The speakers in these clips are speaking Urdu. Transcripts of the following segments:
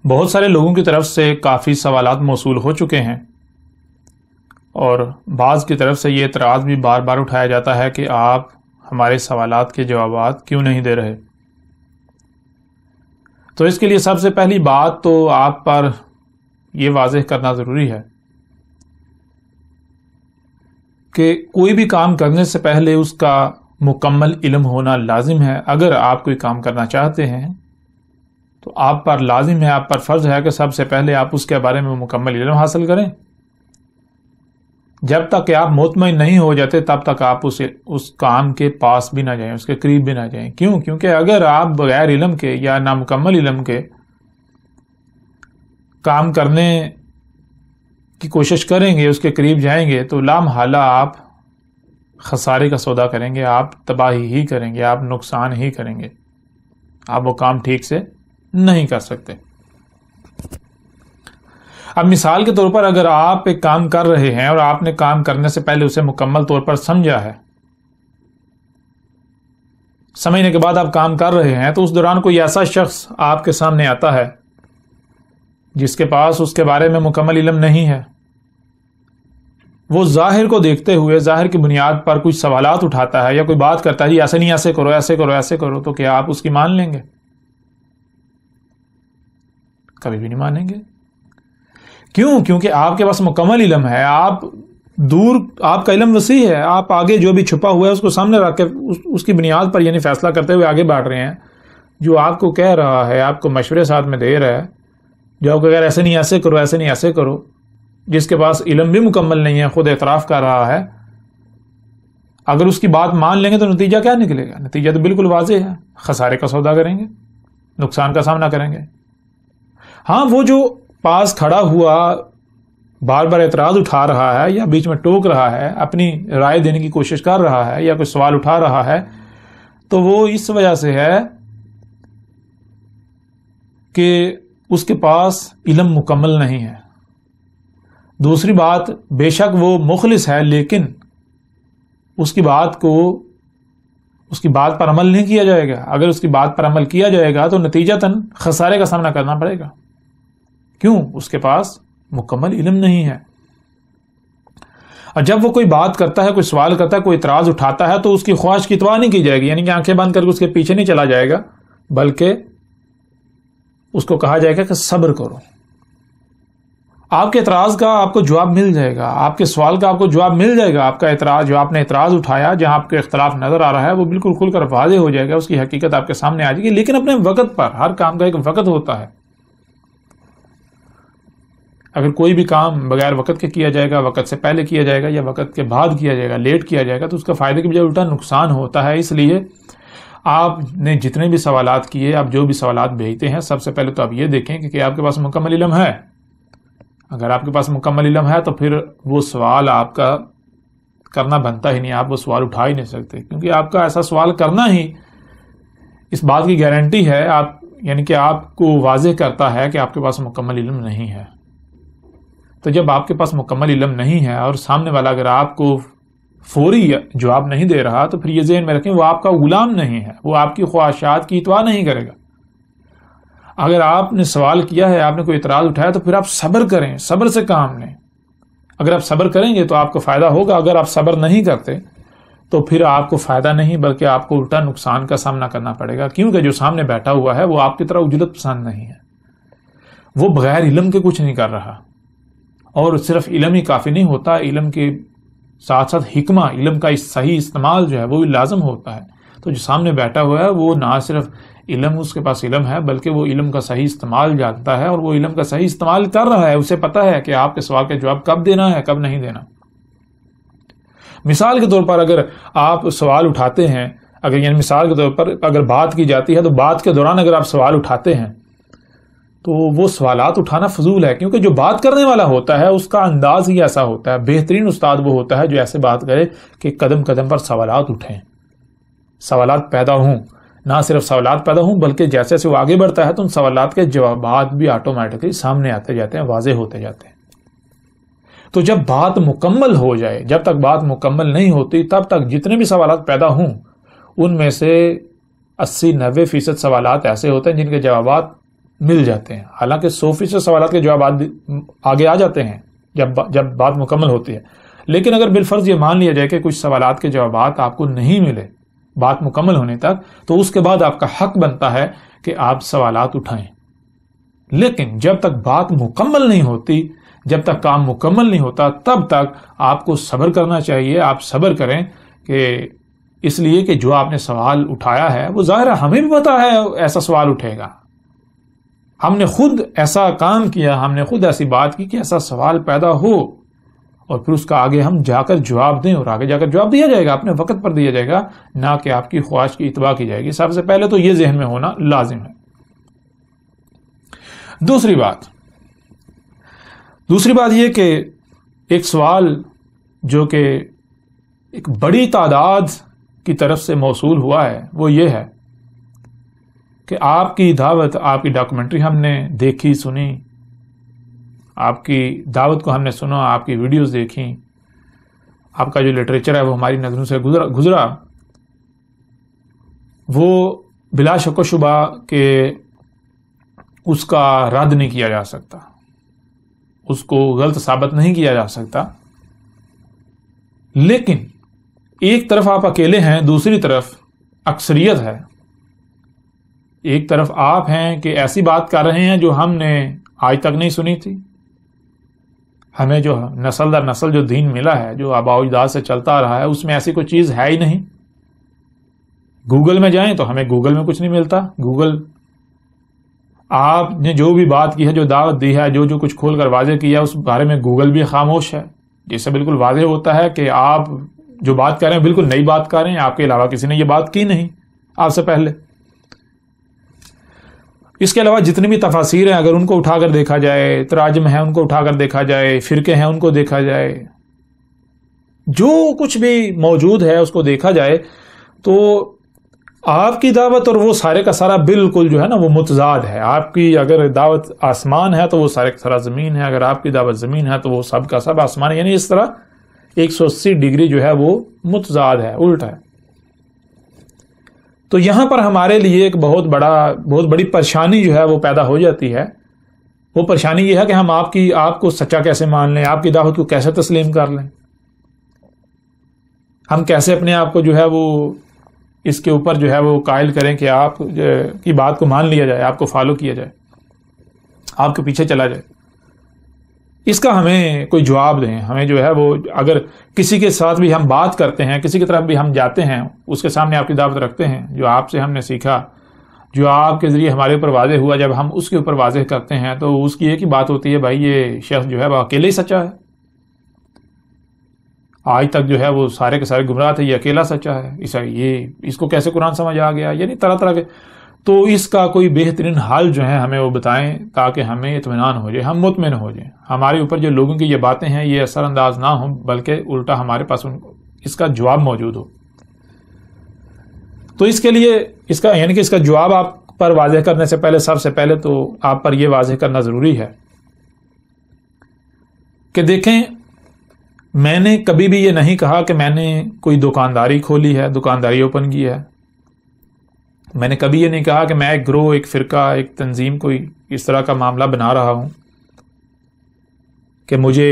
بہت سارے لوگوں کی طرف سے کافی سوالات موصول ہو چکے ہیں، اور بعض کی طرف سے یہ اعتراض بھی بار بار اٹھایا جاتا ہے کہ آپ ہمارے سوالات کے جوابات کیوں نہیں دے رہے۔ تو اس کے لیے سب سے پہلی بات تو آپ پر یہ واضح کرنا ضروری ہے کہ کوئی بھی کام کرنے سے پہلے اس کا مکمل علم ہونا لازم ہے۔ اگر آپ کوئی کام کرنا چاہتے ہیں تو آپ پر لازم ہے، آپ پر فرض ہے کہ سب سے پہلے آپ اس کے بارے میں مکمل علم حاصل کریں۔ جب تک کہ آپ مطمئن نہیں ہو جاتے تب تک آپ اس کام کے پاس بھی نہ جائیں، اس کے قریب بھی نہ جائیں۔ کیوں؟ کیونکہ اگر آپ بغیر علم کے یا نامکمل علم کے کام کرنے کی کوشش کریں گے، اس کے قریب جائیں گے، تو لامحالہ آپ خسارے کا سودا کریں گے، آپ تباہی ہی کریں گے، آپ نقصان ہی کریں گے، آپ وہ کام ٹھیک سے نہیں کر سکتے۔ اب مثال کے طور پر اگر آپ ایک کام کر رہے ہیں اور آپ نے کام کرنے سے پہلے اسے مکمل طور پر سمجھا ہے، سمجھنے کے بعد آپ کام کر رہے ہیں، تو اس دوران کوئی ایسا شخص آپ کے سامنے آتا ہے جس کے پاس اس کے بارے میں مکمل علم نہیں ہے، وہ ظاہر کو دیکھتے ہوئے ظاہر کی بنیاد پر کچھ سوالات اٹھاتا ہے یا کوئی بات کرتا ہے، جی ایسے نہیں، ایسے کرو، ایسے کرو، ایسے کرو، تو کیا آپ اس کی مان لیں گے؟ کبھی بھی نہیں مانیں گے۔ کیوں؟ کیونکہ آپ کے پاس مکمل علم ہے، آپ کا علم وسیع ہے، آپ آگے جو بھی چھپا ہوا ہے اس کو سامنے رکھ کے اس کی بنیاد پر یعنی فیصلہ کرتے ہوئے آگے بڑھ رہے ہیں۔ جو آپ کو کہہ رہا ہے، آپ کو مشورے ساتھ میں دے رہا ہے، جو آپ کو اگر ایسے نہیں ایسے کرو، ایسے نہیں ایسے کرو، جس کے پاس علم بھی مکمل نہیں ہے، خود اعتراف کر رہا ہے، اگر اس کی بات مان لیں گے تو نتیجہ کیا نکلے گا؟ نتیجہ تو بالکل واضح ہے، خسارے کا سودا کریں گے، نقصان کا سامنا کریں گے۔ ہاں، وہ جو پاس کھڑا ہوا بار بار اعتراض اٹھا رہا ہے یا بیچ میں ٹوک رہا ہے، اپنی رائے دینے کی کوشش کر رہا ہے یا کوئی سوال اٹھا رہا ہے، تو وہ اس وجہ سے ہے کہ اس کے پاس علم مکمل نہیں ہے۔ دوسری بات، بے شک وہ مخلص ہے، لیکن اس کی بات پر عمل نہیں کیا جائے گا۔ اگر اس کی بات پر عمل کیا جائے گا تو نتیجتاً خسارے کا سامنا کرنا پڑے گا۔ کیوں؟ اس کے پاس مکمل علم نہیں ہے۔ اور جب وہ کوئی بات کرتا ہے، کوئی سوال کرتا ہے، کوئی اعتراض اٹھاتا ہے، تو اس کی خواہش کی اتباع نہیں کی جائے گی، یعنی کہ آنکھیں بند کر کے اس کے پیچھے نہیں چلا جائے گا، بلکہ اس کو کہا جائے گا کہ صبر کرو۔ آپ کے اعتراض کا آپ کو جواب مل جائے گا، آپ کے سوال کا آپ کو جواب مل جائے گا، آپ کا اعتراض جو آپ نے اعتراض اٹھایا، جہاں آپ کو اختلاف نظر آ رہا ہے، وہ بالکل کھل کر واضح ہو جائے گا، اس کی حقیقت آپ کے سامنے آ جائے گی، لیکن اپنے وقت پر۔ ہر کام کا ایک وقت ہوتا ہے۔ اگر کوئی بھی کام بغیر وقت کے کیا جائے گا، وقت سے پہلے کیا جائے گا یا وقت کے بعد کیا جائے گا، لیٹ کیا جائے گا، تو اس کا فائدے کی بجائے الٹا نقصان ہوتا ہے۔ اس لیے آپ نے جتنے بھی سوالات کیے، آپ جو بھی سوالات بھیجتے ہیں، سب سے پہلے تو آپ یہ دیکھیں کہ آپ کے پاس مکمل علم ہے۔ اگر آپ کے پاس مکمل علم ہے تو پھر وہ سوال آپ کا کرنا بنتا ہی نہیں، آپ وہ سوال اٹھا ہی نہیں سکتے، کیونکہ آپ کا ایسا سوال کرنا ہی اس بات کی گارنٹی ہے، یعنی کہ آپ کو واضح کرتا ہے کہ آپ کے پاس مکمل علم نہیں ہے۔ تو جب آپ کے پاس مکمل علم نہیں ہے اور سامنے والا اگر آپ کو فوری جواب نہیں دے رہا، تو پھر یہ ذہن میں رکھیں وہ آپ کا غلام نہیں ہے، وہ آپ کی خواہشات کی اتباع نہیں کرے گا۔ اگر آپ نے سوال کیا ہے، آپ نے کوئی اعتراض اٹھایا، تو پھر آپ صبر کریں، صبر سے کام لیں۔ اگر آپ صبر کریں گے تو آپ کو فائدہ ہوگا، اگر آپ صبر نہیں کرتے تو پھر آپ کو فائدہ نہیں بلکہ آپ کو الٹا نقصان کا سامنا کرنا پڑے گا، کیونکہ جو سامنے بیٹھا ہوا ہے وہ آپ کی طرح اجلت پسند نہیں ہے، وہ بغیر علم کے کچھ نہیں کر رہا۔ اور صرف علم ہی کافی نہیں ہوتا، علم کے ساتھ ساتھ حکمہ، علم کا صحیح استعمال جو ہے وہ بھی لازم ہوتا ہے۔ تو جو سامنے بیٹھا ہوا ہے وہ نہ صرف علم اس کے پاس علم ہے، بلکہ وہ علم کا صحیح استعمال جانتا ہے، اور وہ علم کا صحیح استعمال کر رہا ہے، اسے پتہ ہے کہ آپ کے سوال کا جواب کب دینا ہے، کب نہیں دینا۔ مثال کے طور پر اگر آپ سوال اٹھاتے ہیں، مثال کے طور پر اگر بات کی جاتی ہے، تو بات کے دوران اگر آپ سوال اٹھاتے ہیں تو وہ سوالات اٹھانا فضول ہے، کیونکہ جو بات کرنے والا ہوتا ہے اس کا انداز ہی ایسا ہوتا ہے۔ بہترین استاد وہ ہوتا ہے جو ایسے بات کرے کہ قدم قدم پر سوالات اٹھیں، سوالات پیدا ہوں، نہ صرف سوالات پیدا ہوں بلکہ جیسے جیسے وہ آگے بڑھتا ہے تو ان سوالات کے جوابات بھی آٹومیٹکلی سامنے آتے جاتے ہیں، واضح ہوتے جاتے ہیں۔ تو جب بات مکمل ہو جائے، جب تک بات مکمل نہیں ہوتی تب تک جتنے بھی سوالات پیدا ہوں ان میں سے 80-90% سوالات ایسے ہوتے ہیں جن کے جوابات مل جاتے ہیں. حالانکہ 100% سوالات کے جوابات آگے آ جاتے ہیں جب بات مکمل ہوتی ہے. لیکن اگر بالفرض یہ مان لیا جائے کہ کچھ سوالات کے جوابات آپ کو نہیں ملے بات مکمل ہونے تک، تو اس کے بعد آپ کا حق بنتا ہے کہ آپ سوالات اٹھائیں. لیکن جب تک بات مکمل نہیں ہوتی، جب تک کام مکمل نہیں ہوتا، تب تک آپ کو صبر کرنا چاہیے. آپ صبر کریں کہ اس لیے کہ جو آپ نے سوال اٹھایا ہے وہ ظاہر ہے ہمیں بھی پتا ہے ایسا سوال اٹھے گا. ہم نے خود ایسا کام کیا، ہم نے خود ایسی بات کی کہ ایسا سوال پیدا ہو، اور پھر اس کا آگے ہم جا کر جواب دیں، اور آگے جا کر جواب دیا جائے گا، اپنے وقت پر دیا جائے گا، نہ کہ آپ کی خواہش کی اتباع کی جائے گی. سب سے پہلے تو یہ ذہن میں ہونا لازم ہے. دوسری بات یہ کہ ایک سوال جو کہ ایک بڑی تعداد کی طرف سے موصول ہوا ہے وہ یہ ہے کہ آپ کی دعوت، آپ کی ڈاکومنٹری ہم نے دیکھی سنی، آپ کی دعوت کو ہم نے سنا، آپ کی ویڈیوز دیکھیں، آپ کا جو لٹریچر ہے وہ ہماری نظروں سے گزرا، وہ بلا شک و شبہ کہ اس کا رد نہیں کیا جا سکتا، اس کو غلط ثابت نہیں کیا جا سکتا. لیکن ایک طرف آپ اکیلے ہیں، دوسری طرف اکثریت ہے. ایک طرف آپ ہیں کہ ایسی بات کر رہے ہیں جو ہم نے آج تک نہیں سنی تھی. ہمیں جو نسل در نسل جو دین ملا ہے، جو آباء و اجداد سے چلتا آ رہا ہے، اس میں ایسی کوئی چیز ہے ہی نہیں. گوگل میں جائیں تو ہمیں گوگل میں کچھ نہیں ملتا. گوگل آپ نے جو بھی بات کی ہے، جو دعوت دی ہے، جو کچھ کھول کر واضح کیا، اس بارے میں گوگل بھی خاموش ہے. جس سے بالکل واضح ہوتا ہے کہ آپ جو بات کر رہے ہیں بالکل نئی بات کر رہے ہیں، آپ کے علاوہ کسی نے یہ بات کی نہیں آپ سے پہلے. اس کے علاوہ جتنی بھی تفاسیر ہیں اگر ان کو اٹھا کر دیکھا جائے، تراجم ہیں ان کو اٹھا کر دیکھا جائے، فرقے ہیں ان کو دیکھا جائے، جو کچھ بھی موجود ہے اس کو دیکھا جائے، تو آپ کی دعوت اور وہ سارے کا سارا بالکل جو ہے نا وہ متضاد ہے. آپ کی اگر دعوت آسمان ہے تو وہ سارے کا سارا زمین ہے، اگر آپ کی دعوت زمین ہے تو وہ سب کا سب آسمان ہے. یعنی اس طرح 180 ڈگری جو ہے وہ متضاد ہے، الٹ ہے. تو یہاں پر ہمارے لیے ایک بہت بڑی پریشانی جو ہے وہ پیدا ہو جاتی ہے. وہ پریشانی یہ ہے کہ ہم آپ کو سچا کیسے مان لیں، آپ کی دعوت کو کیسے تسلیم کر لیں، ہم کیسے اپنے آپ کو جو ہے وہ اس کے اوپر جو ہے وہ قائل کریں کہ آپ کی بات کو مان لیا جائے، آپ کو فالو کیا جائے، آپ کے پیچھے چلا جائے. اس کا ہمیں کوئی جواب دیں. ہمیں جو ہے وہ اگر کسی کے ساتھ بھی ہم بات کرتے ہیں، کسی کی طرف بھی ہم جاتے ہیں، اس کے سامنے آپ کی دعوت رکھتے ہیں، جو آپ سے ہم نے سیکھا، جو آپ کے ذریعے ہمارے اوپر واضح ہوا، جب ہم اس کے اوپر واضح کرتے ہیں تو اس کی ایک ہی بات ہوتی ہے، بھائی یہ شخص جو ہے وہ اکیلے ہی سچا ہے. آج تک جو ہے وہ سارے کے سارے گمراہ تھے، یہ اکیلا سچا ہے. اس کو کیسے قرآن سمجھ آ گیا؟ یعنی طرح طرح کے. تو اس کا کوئی بہترین حل جو ہے ہمیں وہ بتائیں تاکہ ہمیں اطمینان ہو جائے، ہم مطمئن ہو جائیں. ہمارے اوپر جو لوگوں کی یہ باتیں ہیں یہ اثر انداز نہ ہوں، بلکہ الٹا ہمارے پاس اس کا جواب موجود ہو. تو اس کے لیے اس کا جواب آپ پر واضح کرنے سے پہلے، سب سے پہلے تو آپ پر یہ واضح کرنا ضروری ہے کہ دیکھیں، میں نے کبھی بھی یہ نہیں کہا کہ میں نے کوئی دکانداری کھولی ہے، دکانداری اوپن کی ہے. میں نے کبھی یہ نہیں کہا کہ میں ایک گروہ، ایک فرقہ، ایک تنظیم کوئی اس طرح کا معاملہ بنا رہا ہوں کہ مجھے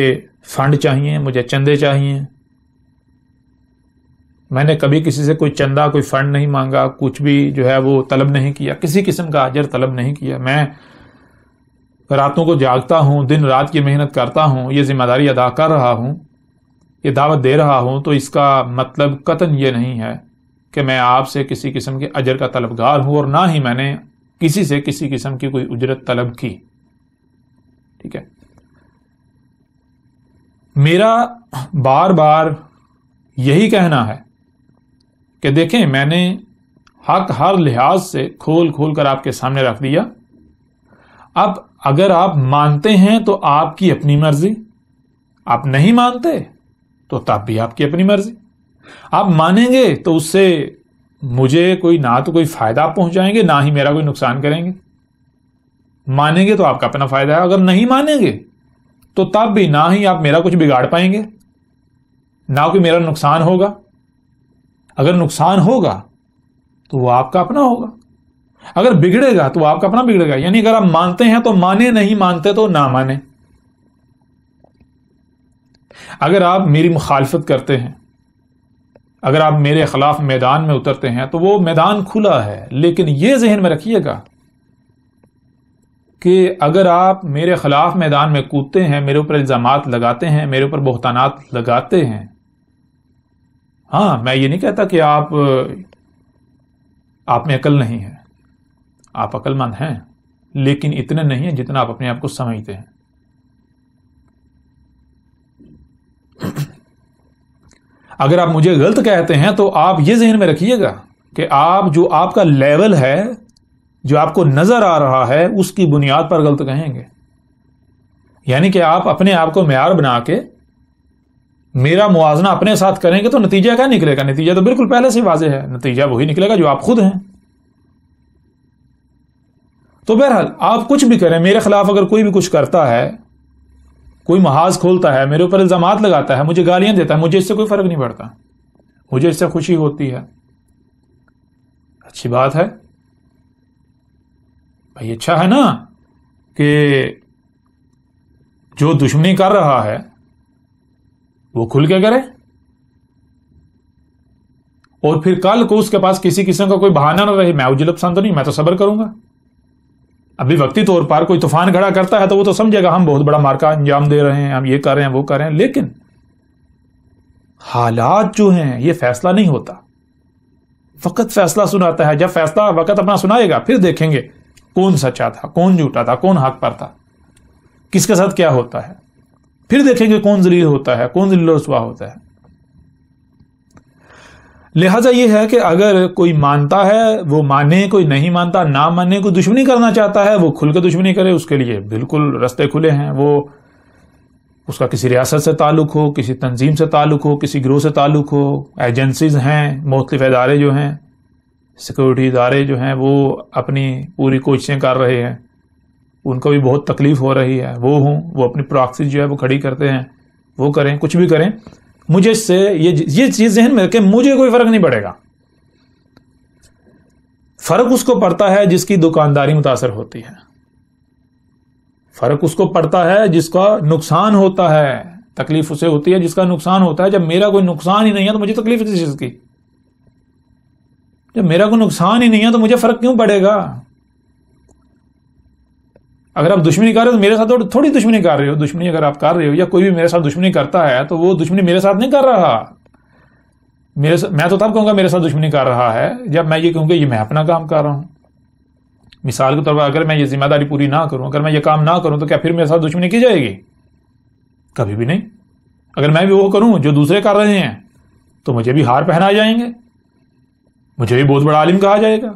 فنڈ چاہیے، مجھے چندے چاہیے. میں نے کبھی کسی سے کوئی چندہ، کوئی فنڈ نہیں مانگا، کچھ بھی جو ہے وہ طلب نہیں کیا، کسی قسم کا اجر طلب نہیں کیا. میں راتوں کو جاگتا ہوں، دن رات کی محنت کرتا ہوں، یہ ذمہ داری ادا کر رہا ہوں، یہ دعوت دے رہا ہوں. تو اس کا مطلب قطعاً یہ نہیں ہے کہ میں آپ سے کسی قسم کے اجر کا طلبگار ہوں، اور نہ ہی میں نے کسی سے کسی قسم کی کوئی اجرت طلب کی. ٹھیک ہے. میرا بار بار یہی کہنا ہے کہ دیکھیں، میں نے حق ہر لحاظ سے کھول کھول کر آپ کے سامنے رکھ دیا. اب اگر آپ مانتے ہیں تو آپ کی اپنی مرضی، آپ نہیں مانتے تو تب بھی آپ کی اپنی مرضی. آپ مانیں گے تو اس سے مجھے نہ تو کوئی فائدہ آپ پہنچائیں گے، نہ ہی میرا کوئی نقصان کریں گے. مانیں گے تو آپ کا اپنا فائدہ ہے، اگر نہیں مانیں گے تو تب بھی نہ ہی آپ میرا کچھ بگاڑ پائیں گے، نہ کوئی میرا نقصان ہوگا. اگر نقصان ہوگا تو وہ آپ کا اپنا ہوگا. اگر بگڑے گا تو آپ کا اپنا بگڑے گا. یعنی اگر آپ مانتے ہیں تو مانے، نہیں مانتے تو نہ مانے. اگر آپ میری مخالفت کرتے ہیں، اگر آپ میرے خلاف میدان میں اترتے ہیں تو وہ میدان کھلا ہے، لیکن یہ ذہن میں رکھیے گا کہ اگر آپ میرے خلاف میدان میں کودتے ہیں، میرے اوپر الزامات لگاتے ہیں، میرے اوپر بہتانات لگاتے ہیں، ہاں میں یہ نہیں کہتا کہ آپ میں عقل نہیں ہے، آپ عقل مند ہیں، لیکن اتنے نہیں ہیں جتنا آپ اپنے آپ کو سمجھتے ہیں. اگر آپ مجھے غلط کہتے ہیں تو آپ یہ ذہن میں رکھیے گا کہ آپ کا لیول ہے، جو آپ کو نظر آ رہا ہے، اس کی بنیاد پر غلط کہیں گے. یعنی کہ آپ اپنے آپ کو معیار بنا کے میرا موازنہ اپنے ساتھ کریں گے تو نتیجہ کیا نکلے گا؟ نتیجہ تو بالکل پہلے سے واضح ہے، نتیجہ وہی نکلے گا جو آپ خود ہیں. تو بہرحال آپ کچھ بھی کریں، میرے خلاف اگر کوئی بھی کچھ کرتا ہے، کوئی محاذ کھولتا ہے، میرے اوپر الزامات لگاتا ہے، مجھے گالیاں دیتا ہے، مجھے اس سے کوئی فرق نہیں پڑتا، مجھے اس سے خوشی ہوتی ہے. اچھی بات ہے بھائی، اچھا ہے نا کہ جو دشمنی کر رہا ہے وہ کھل کے کرے، اور پھر کل کو اس کے پاس کسی قسم کا کوئی بہانہ نہ رہے. میں عجلب پسند تو نہیں، میں تو صبر کروں گا. ابھی وقتی طور پر کوئی طوفان کھڑا کرتا ہے تو وہ تو سمجھے گا ہم بہت بڑا مارکا انجام دے رہے ہیں، ہم یہ کر رہے ہیں وہ کر رہے ہیں، لیکن حالات جو ہیں یہ فیصلہ نہیں ہوتا. وقت فیصلہ سناتا ہے. جب فیصلہ وقت اپنا سنائے گا پھر دیکھیں گے کون سچا تھا، کون جھوٹا تھا، کون حق پر تھا، کس کے ساتھ کیا ہوتا ہے. پھر دیکھیں گے کون ذلیل ہوتا ہے، کون ذلیل و رسوا ہوتا ہے. لہذا یہ ہے کہ اگر کوئی مانتا ہے وہ مانے، کوئی نہیں مانتا نہ مانے. کوئی دشمنی کرنا چاہتا ہے وہ کھل کے دشمنی کرے، اس کے لیے بالکل رستے کھلے ہیں. وہ اس کا کسی ریاست سے تعلق ہو، کسی تنظیم سے تعلق ہو، کسی گروہ سے تعلق ہو، ایجنسیز ہیں، مختلف ادارے جو ہیں، سیکورٹی ادارے جو ہیں وہ اپنی پوری کوششیں کر رہے ہیں، ان کو بھی بہت تکلیف ہو رہی ہے، وہ اپنی پراکسی جو ہے وہ کھڑی کرتے ہیں، وہ کریں، کچھ بھی کریں. مجھے اس سے یہ چیز ذہن میں رکھیں، مجھے کوئی فرق نہیں پڑے گا. فرق اس کو پڑتا ہے جس کی دکانداری متاثر ہوتی ہے، فرق اس کو پڑتا ہے جس کا نقصان ہوتا ہے. تکلیف اسے ہوتی ہے جس کا نقصان ہوتا ہے. جب میرا کوئی نقصان ہی نہیں ہے تو مجھے تکلیف کس چیز کی؟ جب میرا کوئی نقصان ہی نہیں ہے تو مجھے فرق کیوں پڑے گا؟ اگر آپ دشمنی کر رہے ہو تو میرے ساتھ تھوڑی دشمنی کر رہے ہو. دشمنی اگر آپ کر رہے ہو یا کوئی بھی میرے ساتھ دشمنی کرتا ہے تو وہ دشمنی میرے ساتھ نہیں کر رہا. میں تو تب کہوں گا میرے ساتھ دشمنی کر رہا ہے جب میں یہ کہوں گا یہ میں اپنا کام کر رہا ہوں. مثال کے طور پر اگر میں یہ ذمہ داری پوری نہ کروں، اگر میں یہ کام نہ کروں تو کیا پھر میرے ساتھ دشمنی کی جائے گی؟ کبھی بھی نہیں. اگر میں بھی وہ کروں جو دوسرے کر رہے ہیں تو مجھے بھی ہار پہنائے جائیں گے، مجھے بھی بہت بڑا عالم کہا جائے گا.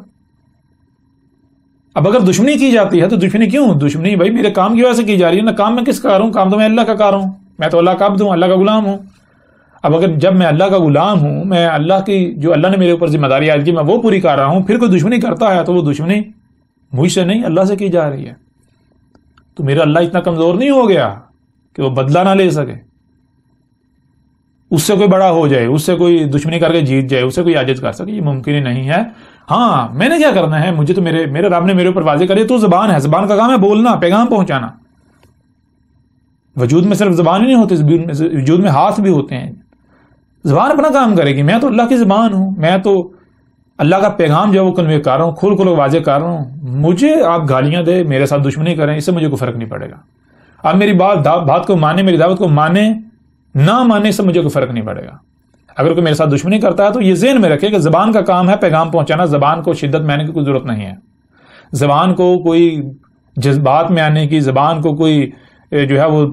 اب اگر دشمنی کی جاتی ہے تو دشمنی کیوں؟ دشمنی بھائی میرے کام کی وجہ سے کی جا رہی ہے نا. کام میں کس کا کر رہا ہوں؟ کام تو میں اللہ کا کر رہا ہوں. میں تو اللہ کا عبد ہوں، اللہ کا غلام ہوں. اب اگر جب میں اللہ کا غلام ہوں، میں اللہ کی جو اللہ نے میرے اوپر ذمہ داری عائد کی میں وہ پوری کر رہا ہوں، پھر کوئی دشمنی کرتا ہے تو وہ دشمنی مجھ سے نہیں اللہ سے کی جا رہی ہے. تو میرا اللہ اتنا کمزور نہیں ہو گیا کہ وہ بدلہ نہ لے سکے، اس سے کوئی بڑا ہو جائے، اس سے کوئی دشمنی کر کے جیت جائے، اس سے کوئی عاجز کر سکے. یہ ممکن ہی نہیں ہے. ہاں میں نے کیا کرنا ہے؟ مجھے تو میرے رب نے میرے اوپر واضح کر دیا تو زبان ہے، زبان کا کام ہے بولنا، پیغام پہنچانا. وجود میں صرف زبان ہی نہیں ہوتی، وجود میں ہاتھ بھی ہوتے ہیں. زبان اپنا کام کرے گی. میں تو اللہ کی زبان ہوں، میں تو اللہ کا پیغام جو ہے وہ کنوے کر رہا ہوں، کھول واضح کر رہا ہوں. مجھے آپ گالیاں دے، میرے ساتھ دشمنی کریں، اس سے مجھے کوئی فرق نہیں پڑے گا. آپ میری بات کو مانے، میری دعوت کو مانے، نہ مانے سے مجھے کوئی فرق نہیں پڑے گا. اگر کوئی میرے ساتھ دشمنی کرتا ہے تو یہ ذہن میں رکھے کہ زبان کا کام ہے پیغام پہنچانا. زبان کو شدت میں آنے کی کوئی ضرورت نہیں ہے، زبان کو کوئی جذبات میں آنے کی، زبان کو کوئی جو ہے وہ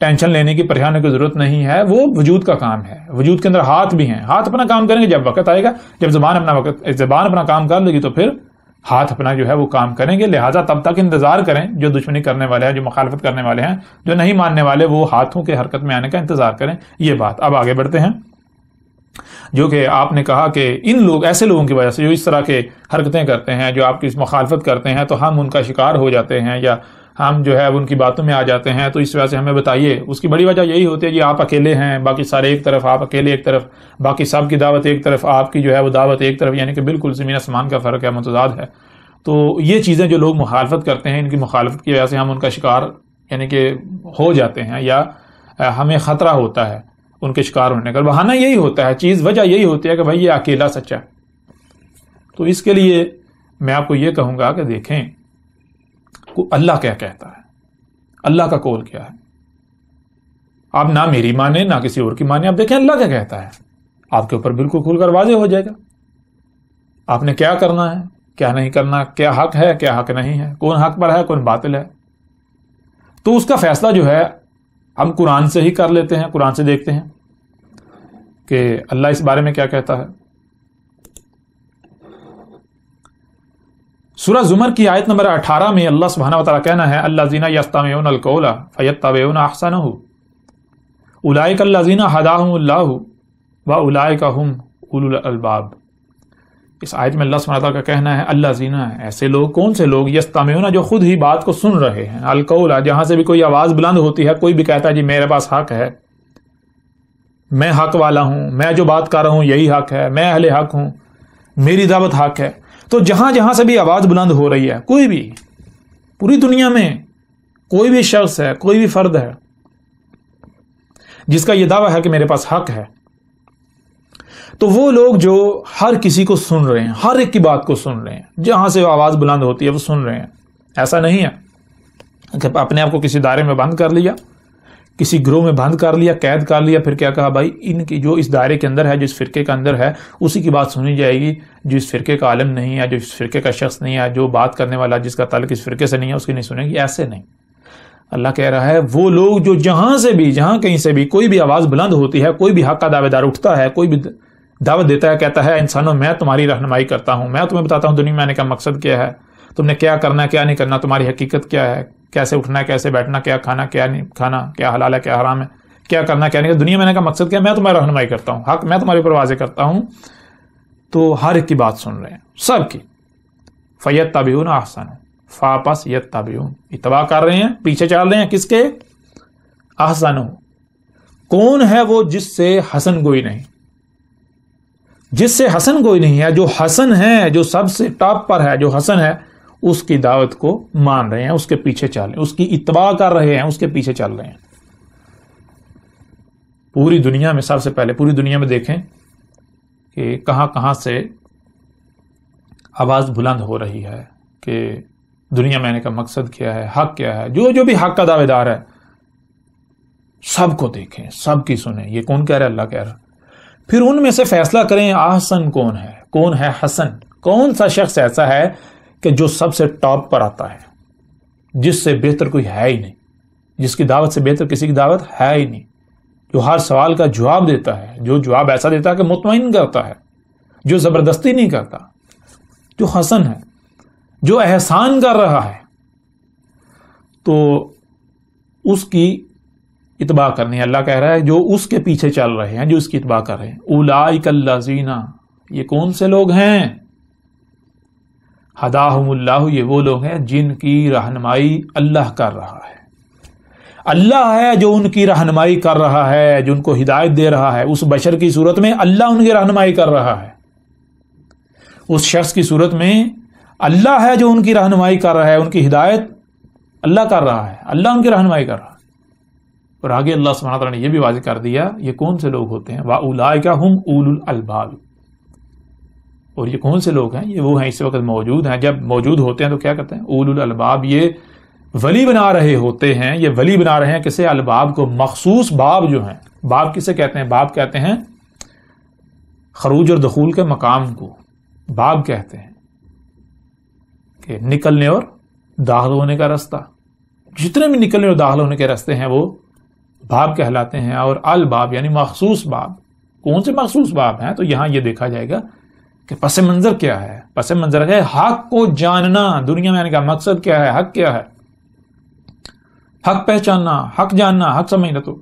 ٹینشن لینے کی، پریشانی کی ضرورت نہیں ہے. وہ وجود کا کام ہے. وجود کے اندر ہاتھ بھی ہیں، ہاتھ اپنا کام کریں گے. جب وقت آئے گا، جب زبان اپنا کام کر لے گی تو پھر ہاتھ اپنا جو ہے وہ کام کریں گے. لہٰذا تب تک انتظار کریں. جو دشمنی کرنے والے ہیں، جو مخالفت کرنے والے ہیں، جو نہیں ماننے والے، وہ ہاتھوں کے حرکت میں آنے کا انتظار کریں. یہ بات. اب آگے بڑھتے ہیں. جو کہ آپ نے کہا کہ ایسے لوگوں کی وجہ سے جو اس طرح کے حرکتیں کرتے ہیں، جو آپ کی مخالفت کرتے ہیں، تو ہم ان کا شکار ہو جاتے ہیں یا ہم جو ہے ان کی باتوں میں آ جاتے ہیں. تو اس وجہ سے ہمیں بتائیے. اس کی بڑی وجہ یہی ہوتی ہے کہ آپ اکیلے ہیں، باقی سارے ایک طرف، آپ اکیلے ایک طرف، باقی سب کی دعوت ایک طرف، آپ کی جو ہے وہ دعوت ایک طرف. یعنی کہ بالکل زمین آسمان کا فرق ہے، متضاد ہے. تو یہ چیزیں جو لوگ مخالفت کرتے ہیں، ان کی مخالفت کی وجہ سے ہم ان کا شکار یعنی کہ ہو جاتے ہیں، یا ہمیں خطرہ ہوتا ہے ان کے شکار ہونے کا. بہانہ یہی ہوتا ہے، وجہ یہی ہوتی ہے کہ بھائی یہ اکیلا سچا. تو اس کے لیے میں آپ کو یہ کہوں گا کہ دیکھیں اللہ کیا کہتا ہے، اللہ کا قول کیا ہے. آپ نہ میری مانیں نہ کسی اور کی مانیں، آپ دیکھیں اللہ کیا کہتا ہے، آپ کے اوپر بالکل کھل کر واضح ہو جائے گا آپ نے کیا کرنا ہے کیا نہیں کرنا، کیا حق ہے کیا حق نہیں ہے، کون حق پر ہے کون باطل ہے. تو اس کا فیصلہ جو ہے ہم قرآن سے ہی کر لیتے ہیں، قرآن سے دیکھتے ہیں کہ اللہ اس بارے میں کیا کہتا ہے. سورہ زمر کی آیت نمبر 18 میں اللہ سبحانہ وتعالی کہنا ہے الذین یستمعون القول فیتبعون احسنہ اولئک الذین ھداھم اللہ واولئک ھم اولو الالباب. اس آیت میں اللہ سبحانہ وتعالی کا کہنا ہے الذین، ایسے لوگ، کون سے لوگ، یستمعون، جو خود ہی بات کو سن رہے ہیں، القول، جہاں سے بھی کوئی آواز بلند ہوتی ہے، کوئی بھی کہتا ہے جی میرے پاس حق ہے، میں حق والا ہوں، میں جو بات کر رہا ہوں یہی حق ہے، میں اہل حق ہوں، میری دعوت حق ہے. تو جہاں جہاں سے بھی آواز بلند ہو رہی ہے، کوئی بھی پوری دنیا میں کوئی بھی شخص ہے، کوئی بھی فرد ہے جس کا یہ دعویٰ ہے کہ میرے پاس حق ہے، تو وہ لوگ جو ہر کسی کو سن رہے ہیں، ہر ایک کی بات کو سن رہے ہیں، جہاں سے آواز بلند ہوتی ہے وہ سن رہے ہیں. ایسا نہیں ہے کہ اپنے آپ کو کسی دائرے میں بند کر لیا، کسی گروہ میں بند کر لیا، قید کر لیا، پھر کیا کہا بھائی ان کی جو اس دائرے کے اندر ہے، جو اس فرقے کے اندر ہے، اسی کی بات سنی جائے گی. جو اس فرقے کا عالم نہیں ہے، جو اس فرقے کا شخص نہیں ہے، جو بات کرنے والا جس کا تعلق اس فرقے سے نہیں ہے، اس کی نہیں سنیں گی. ایسے نہیں. اللہ کہہ رہا ہے وہ لوگ جو جہاں سے بھی، جہاں کہیں سے بھی کوئی بھی آواز بلند ہوتی ہے، کوئی بھی حق کا دعوے دار اٹھتا ہے، کوئی بھی دعوت دیتا ہے، کہتا ہے انسانوں میں تمہاری رہنمائی کرتا ہوں، میں تمہیں بتاتا ہوں دنیا میں آنے کا مقصد کیا ہے، تم نے کیا کرنا ہے کیا نہیں کرنا، تمہاری حقیقت کیا ہے، کیسے اٹھنا ہے کیسے بیٹھنا، کیا کھانا کیا نہیں کھانا، کیا حلال ہے کیا حرام ہے، کیا کرنا کیا نہیں کرنا، دنیا میں آنے کا مقصد کیا ہے، میں تمہاری رہنمائی کرتا ہوں، حق میں تمہارے اوپر واضح کرتا ہوں. تو ہر ایک کی بات سن رہے ہیں، سب کی. فیتبعون احسنہ، فاپس یتبعون، اتباع کر رہے ہیں، پیچھے چل رہے ہیں کس کے؟ احسنہ. کون ہے وہ جس سے حسن گوئی نہیں، جس سے حسن گوئی نہیں ہے، جو حسن ہے، جو سب سے ٹاپ پر ہے، جو حسن ہے، اس کی دعوت کو مان رہے ہیں، اس کے پیچھے چل رہے ہیں، اس کی اتباع کر رہے ہیں، اس کے پیچھے چل رہے ہیں. پوری دنیا میں سب سے پہلے پوری دنیا میں دیکھیں کہ کہاں کہاں سے آواز بلند ہو رہی ہے کہ دنیا میں آنے کا مقصد کیا ہے، حق کیا ہے. جو بھی حق کا دعوے دار ہے سب کو دیکھیں، سب کی سنیں. یہ کون کہہ رہا ہے؟ اللہ کہہ رہا ہے. پھر ان میں سے فیصلہ کریں احسن کون ہے، کون ہے حسن، کون سا شخص ایسا ہے کہ جو سب سے ٹاپ پر آتا ہے، جس سے بہتر کوئی ہے ہی نہیں، جس کی دعوت سے بہتر کسی کی دعوت ہے ہی نہیں، جو ہر سوال کا جواب دیتا ہے، جو جواب ایسا دیتا ہے کہ مطمئن کرتا ہے، جو زبردستی نہیں کرتا، جو حسن ہے، جو احسان کر رہا ہے. تو اس کی اتباع کرنی ہے. اللہ کہہ رہا ہے جو اس کے پیچھے چل رہے ہیں، جو اس کی اتباع کر رہے ہیں. اولئک الذین، یہ کون سے لوگ ہیں؟ ھداھم اللہ، یہ وہ لوگ ہیں جن کی رہنمائی اللہ کر رہا ہے. اللہ ہے جو ان کی رہنمائی کر رہا ہے، جو ان کو ہدایت دے رہا ہے. اس بشر کی صورت میں اللہ ان کی رہنمائی کر رہا ہے، اس شخص کی صورت میں اللہ ہے جو ان کی رہنمائی کر رہا ہے، ان کی ہدایت اللہ کر رہا ہے، اللہ ان کی رہنمائی کر رہا ہے. اور آگے اللہ سبحانہ وتعالیٰ نے یہ بھی واضح کر دیا یہ کون سے لوگ ہوتے ہیں. وَأُولَٰئِكَ هُمْ أُولُو الْأَلْبَابِ، اور یہ کون سے لوگ ہیں؟ یہ وہ ہیں اس وقت موجود ہیں. جب موجود ہوتے ہیں تو کیا کرتے ہیں؟ اولو الالباب، یہ ولی بنا رہے ہوتے ہیں. یہ ولی بنا رہے ہیں کسے؟ الباب کو. مخصوص باب جو ہیں، باب کسے کہتے ہیں؟ باب کہتے ہیں خروج اور دخول کے مقام کو باب کہتے ہیں، کہ نکلنے اور داخل ہونے کا راستہ. جتنے بھی نکلنے اور داخل ہونے کے راستے ہیں وہ باب کہلاتے ہیں. اور الباب یعنی مخصوص باب. کون سے مخصوص باب ہیں؟ تو یہاں یہ دیکھا جائے گا کہ پس منظر کیا ہے. پس منظر ہے حق کو جاننا. دنیا میں آنے کا مقصد کیا ہے، حق کیا ہے، حق پہچاننا، حق جاننا، حق سمجھنا. تو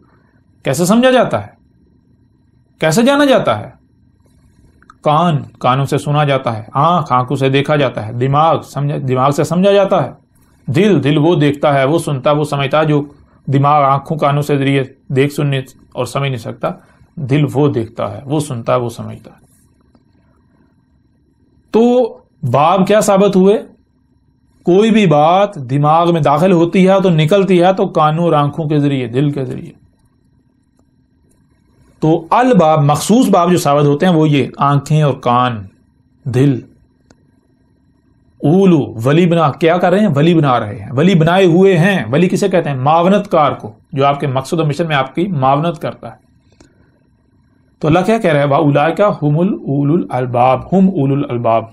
کیسے سمجھا جاتا ہے، کیسے جانا جاتا ہے؟ کان، کانوں سے سنا جاتا ہے. آنکھ، آنکھوں سے دیکھا جاتا ہے. دماغ، دماغ سے سمجھا جاتا ہے. دل وہ دیکھتا ہے، وہ سنتا ہے، وہ سمجھتا ہے. جو دماغ آنکھوں کانوں سے ذریعے دیکھ سننے اور سمجھ نہیں سکتا، دل وہ دیکھتا ہے، وہ سنتا ہے، وہ سمجھتا ہے. تو باب کیا ثابت ہوئے؟ کوئی بھی بات دماغ میں داخل ہوتی ہے تو نکلتی ہے تو کانوں اور آنکھوں کے ذریعے، دل کے ذریعے. تو الباب مخصوص باب جو ثابت ہوتے ہیں وہ یہ آنکھیں اور کان، دل. اولو ولی بنا کیا کر رہے ہیں؟ ولی بنا رہے ہیں، ولی بنائے ہوئے ہیں. ولی کسے کہتے ہیں؟ معاونت کار کو، جو آپ کے مقصد و مشن میں آپ کی معاونت کرتا ہے. تو اللہ کیا کہہ رہا ہے؟ وَأُولَٰئِكَ هُمُ الْأُولُو الْأَلْبَابِ، ہم اولو الالباب.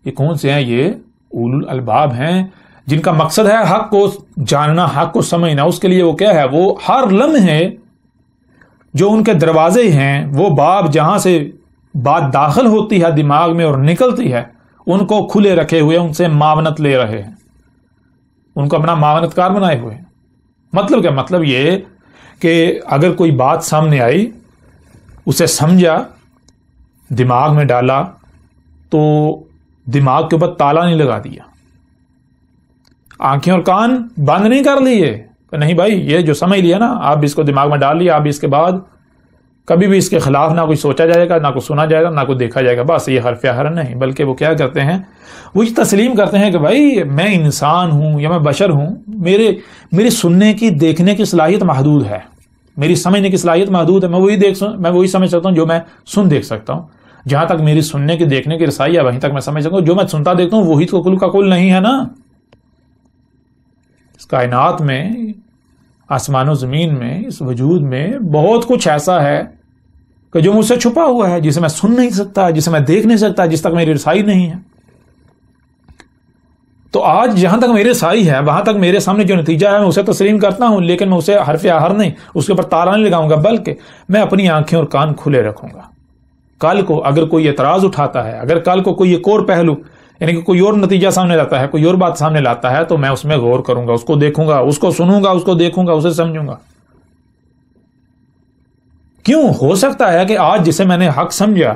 یہ کون سے ہیں؟ یہ اولو الالباب ہیں جن کا مقصد ہے حق کو جاننا، حق کو سمجھنا. اس کے لیے وہ کیا ہے؟ وہ ہر لمحے جو ان کے دروازے ہیں، وہ باب جہاں سے بات داخل ہوتی ہے دماغ میں اور نکلتی ہے، ان کو کھلے رکھے ہوئے، ان سے معاونت لے رہے ہیں، ان کو اپنا معاونت کار بنائے ہوئے ہیں. مطلب کیا؟ مطلب یہ کہ اگر کوئی بات سامنے آئی، اسے سمجھا، دماغ میں ڈالا، تو دماغ کے اوپر تالا نہیں لگا دیا، آنکھیں اور کان بند نہیں کر لیے کہ نہیں بھائی یہ جو سمجھ لیا نا، آپ اس کو دماغ میں ڈال لیا، آپ اس کے بعد کبھی بھی اس کے خلاف نہ کوئی سوچا جائے گا، نہ کوئی سنا جائے گا، نہ کوئی دیکھا جائے گا. بس یہ حرف حر نہیں، بلکہ وہ کیا کرتے ہیں؟ وہ یہ تسلیم کرتے ہیں کہ بھائی میں انسان ہوں یا میں بشر ہوں، میری سننے کی، دیکھنے کی صلاحیت محدود ہے، میری سمجھنے کی صلاحیت محدود ہے. میں وہی سمجھ سکتا ہوں جو میں سن دیکھ سکتا ہوں. جہاں تک میری سننے کی، دیکھنے کی رسائی ہے وہیں تک میں سمجھ سکتا ہوں. جو میں سنتا دیکھتا ہوں وہی تو کل کا کل نہیں ہے نا. اس کائنات میں، آسمان و زمین میں، اس وجود میں بہت کچھ ایسا ہے کہ جو مجھ سے چھپا ہوا ہے، جسے میں سن نہیں سکتا، جسے میں دیکھ نہیں سکتا، جس تک میری رسائی نہیں ہے. تو آج جہاں تک میری رسائی ہے وہاں تک میرے سامنے جو نتیجہ ہے میں اسے تسلیم کرتا ہوں، لیکن میں اسے حرف آہر نہیں، اس کے اوپر تالا نہیں لگاؤں گا، بلکہ میں اپنی آنکھیں اور کان کھلے رکھوں گا. کل کو اگر کوئی اعتراض اٹھاتا ہے، اگر کل کو کوئی ایک اور پہلو، یعنی کہ کوئی اور نتیجہ سامنے لاتا ہے، کوئی اور بات سامنے لاتا ہے، تو میں اس میں غور کروں گا، اس کو دیکھوں گا، اس کو سنوں گا، اس کو دیکھوں گا، اسے سمجھوں گا. کیوں؟ ہو سکتا ہے کہ آج جسے میں نے حق سمجھا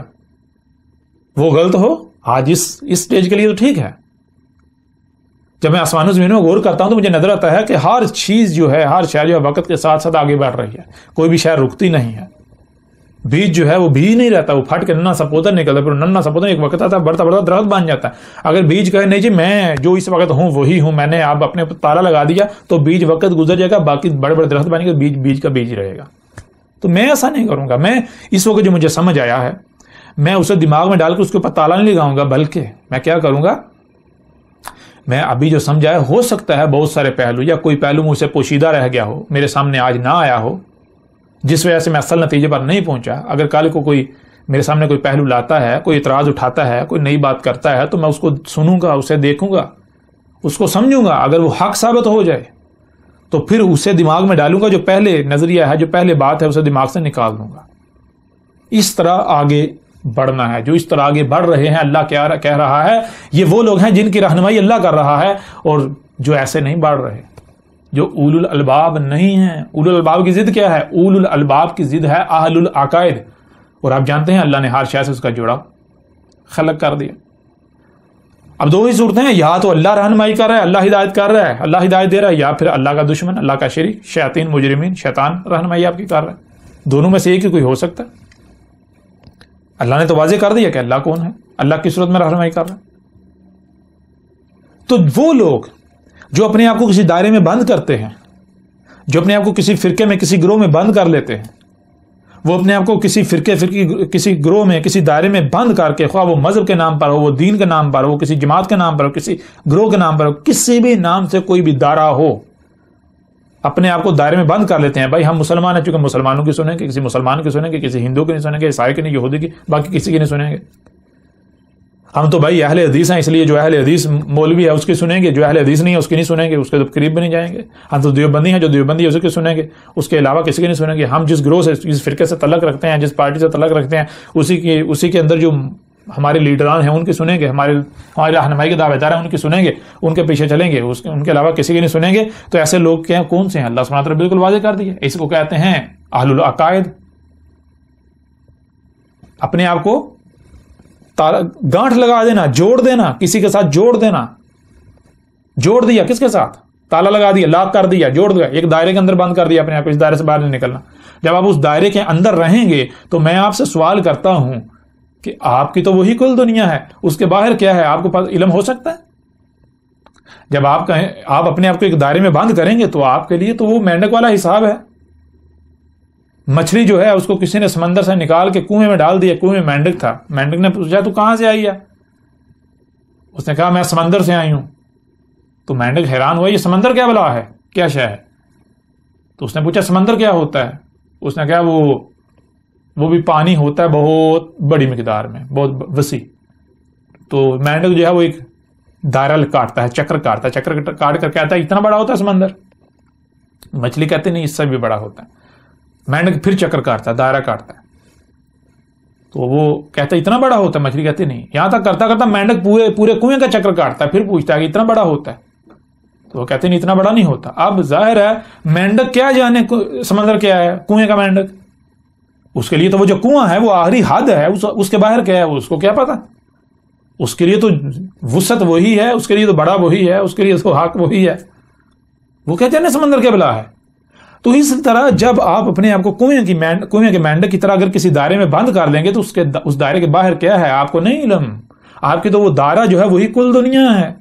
وہ غلط ہو. آج اس سٹیج کے لیے تو ٹھیک ہے. جب میں آسمان و زمین میں غور کرتا ہوں تو مجھے نظر آتا ہے کہ ہر چیز جو ہے، ہر شے جو ہے وقت کے ساتھ ساتھ آگے بڑھ رہی ہے، کوئی بھی شے رکتی نہیں ہے. بیج جو ہے وہ بیج نہیں رہتا، وہ پھٹ کے ننا سا پودا نکلتا ہے، پھر ننا سا پودا ایک وقت آتا ہے بڑھتا بڑھتا درخت بن جاتا ہے. اگر بیج کہے نہیں جی میں جو اس وقت ہوں وہی ہوں، میں نے آپ اپنے تالا لگا دیا، تو بیج وقت گزر جائے گا، باقی بڑے بڑے درخت بنے گا، بیج کا بیج رہے گا. تو میں ایسا نہیں کروں گا. میں اس وقت جو مجھے سمجھ آیا ہے میں اسے دماغ میں ڈال کے اس کے اوپر تالا نہیں لگاؤں گا، بلکہ میں کیا کروں گا؟ میں ابھی جو سمجھا ہے، ہو سکتا ہے بہت سارے پہلو یا کوئی پہلو مجھ سے پوشیدہ رہ گیا ہو، میرے سامنے آج نہ آیا ہو، جس وجہ سے میں اصل نتیجے پر نہیں پہنچا. اگر کل کو کوئی میرے سامنے کوئی پہلو لاتا ہے، کوئی اعتراض اٹھاتا ہے، کوئی نئی بات کرتا ہے، تو میں اس کو سنوں گا، اسے دیکھوں گا، اس کو سمجھوں گا. اگر وہ حق ثابت ہو جائے تو پھر اسے دماغ میں ڈالوں گا، جو پہلے نظریہ ہے، جو پہلے بات ہے، اسے دماغ سے نکال دوں گا. اس طرح آگے بڑھنا ہے. جو اس طرح آگے بڑھ رہے ہیں، اللہ کہہ رہا ہے یہ وہ لوگ ہیں جن کی رہنمائی اللہ کر رہا ہے، اور جو ایسے نہیں بڑھ رہے، جو اولو الالباب نہیں ہیں. اولو الالباب کی ضد کیا ہے؟ اولو الالباب کی ضد ہے اہل العقائد. اور آپ جانتے ہیں اللہ نے ہر شے سے اس کا جوڑا خلق کر دیا. اب دو ہی صورتیں ہیں، یا تو اللہ رہنمائی کر رہا ہے، اللہ ہدایت کر رہا ہے، اللہ ہدایت دے رہا ہے، یا پھر اللہ کا دشمن، اللہ کا شریک، شیاطین، مجرمین، شیطان رہنمائی آپ کی کر رہا ہے. دونوں میں سے ایک ہی کوئی ہو سکتا ہے. اللہ نے تو واضح کر دیا کہ اللہ کون ہے، اللہ کی صورت میں رہنمائی کر رہا ہے. تو وہ لوگ جو اپنے آپ کو کسی دائرے میں بند کرتے ہیں، جو اپنے آپ کو کسی فرقے میں، کسی گروہ میں بند کر لیتے ہیں، وہ اپنے آپ کو کسی کسی گروہ میں، کسی دائرے میں بند کر کے، خواہ وہ مذہب کے نام پر ہو، وہ دین کے نام پر ہو، کسی جماعت کے نام پر ہو، کسی گروہ کے نام پر ہو، کسی بھی نام سے کوئی بھی دائرہ ہو، اپنے آپ کو دائرے میں بند کر لیتے ہیں. بھائی ہم مسلمان ہیں، چونکہ مسلمانوں کی سنیں گے، کسی مسلمان کی سنیں گے، کسی ہندو کی نہیں سنیں گے، عیسائی کی نہیں، یہودی کی، باقی کسی کی نہیں سنیں گے. ہم تو بھائی اہل حدیث ہیں، اس لیے جو اہل حدیث مولوی ہے اس کی سنیں گے، جو اہل حدیث نہیں ہے اس کی نہیں سنیں گے، اس کے قریب بھی نہیں جائیں گے. ہم تو دیوبندی ہیں، جو دیوبندی ہے اس کی سنیں گے، اس کے علاوہ کسی کی نہیں سنیں گے. ہم جس گروہ سے، جس فرقے سے تعلق رکھتے ہیں، جس پارٹی سے تعلق رکھتے ہیں، اسی کے اندر جو ہمارے لیڈران ہیں ان کی سنیں گے، ہماری رہنمائی کے دعوے دار ہیں ان کی سنیں گے، ان کے پیچھے چلیں گے، ان کے علاوہ کسی کی نہیں سنیں گے. تو ایسے لوگ کیا کون سے ہیں؟ اللہ سبحانہ وتعالی بالکل واضح کر دیا. اس کو کہتے ہیں اہل العقائد. اپنے آپ کو گانٹھ لگا دینا، جوڑ دینا، کسی کے ساتھ جوڑ دینا. جوڑ دیا کس کے ساتھ؟ تالا لگا دیا، لاک کر دیا، جوڑ دیا، ایک دائرے کے اندر بند کر دیا اپنے آپ کو، اس دائرے سے باہر نہیں نکلنا. جب آپ اس دائرے کے اندر رہیں گے تو میں آپ سے سوال کرتا ہوں کہ آپ کی تو وہی کل دنیا ہے، اس کے باہر کیا ہے آپ کو علم ہو سکتا ہے؟ جب آپ کہیں آپ اپنے آپ کو ایک دائرے میں بند کریں گے تو آپ کے لیے تو وہ مینڈک والا حساب ہے. مچھلی جو ہے اس کو کسی نے سمندر سے نکال کے کنویں میں ڈال دیا, کنویں میں مینڈک تھا. مینڈک نے پوچھا تو کہاں سے آئی ہے؟ اس نے کہا میں سمندر سے آئی ہوں. تو مینڈک حیران ہوا یہ سمندر کیا بلا ہے, کیا شے ہے؟ تو اس نے پوچھا سمندر کیا ہوتا ہے؟ اس نے کہا وہ بھی پانی ہوتا ہے بہت بڑی مقدار میں, بہت وسیع. تو مینڈک جو ہے وہ ایک دائرہ کاٹتا ہے, چکر کاٹتا ہے, چکر کاٹ کر کہتا ہے اتنا بڑا ہوتا ہے سمندر. مچھلی کہتے نہیں اس سے بھی بڑا ہوتا ہے. مینڈک پھر چکر کاٹتا ہے, دائرہ کاٹتا ہے. تو وہ کہتا ہے اتنا بڑا ہوتا ہے, مچھلی کہتے نہیں. یہاں تک کرتا کرتا مینڈک پورے کنویں کا چکر کاٹتا ہے, پھر پوچھتا ہے کہ اتنا بڑا ہوتا ہے؟ تو وہ کہتے نہیں اتنا بڑا نہیں ہوتا. اب ظاہر ہے مینڈک کیا جانے سمندر کیا ہے, کنویں کا مینڈک. اس کے لیے تو وہ جو کنواں ہے وہ آخری حد ہے, اس کے باہر کیا ہے اس کو کیا پتا. اس کے لیے تو وسعت وہی ہے, اس کے لیے تو بڑا وہی ہے, اس کے لیے تو حق وہی ہے. وہ کہتے ہیں نا سمندر کیا بلا ہے. تو اس طرح جب آپ اپنے آپ کو کنویں کے مینڈک کی طرح اگر کسی دائرے میں بند کر لیں گے تو اس دائرے کے باہر کیا ہے آپ کو نہیں علم. آپ کی تو وہ دائرہ جو ہے وہی کل دنیا ہے.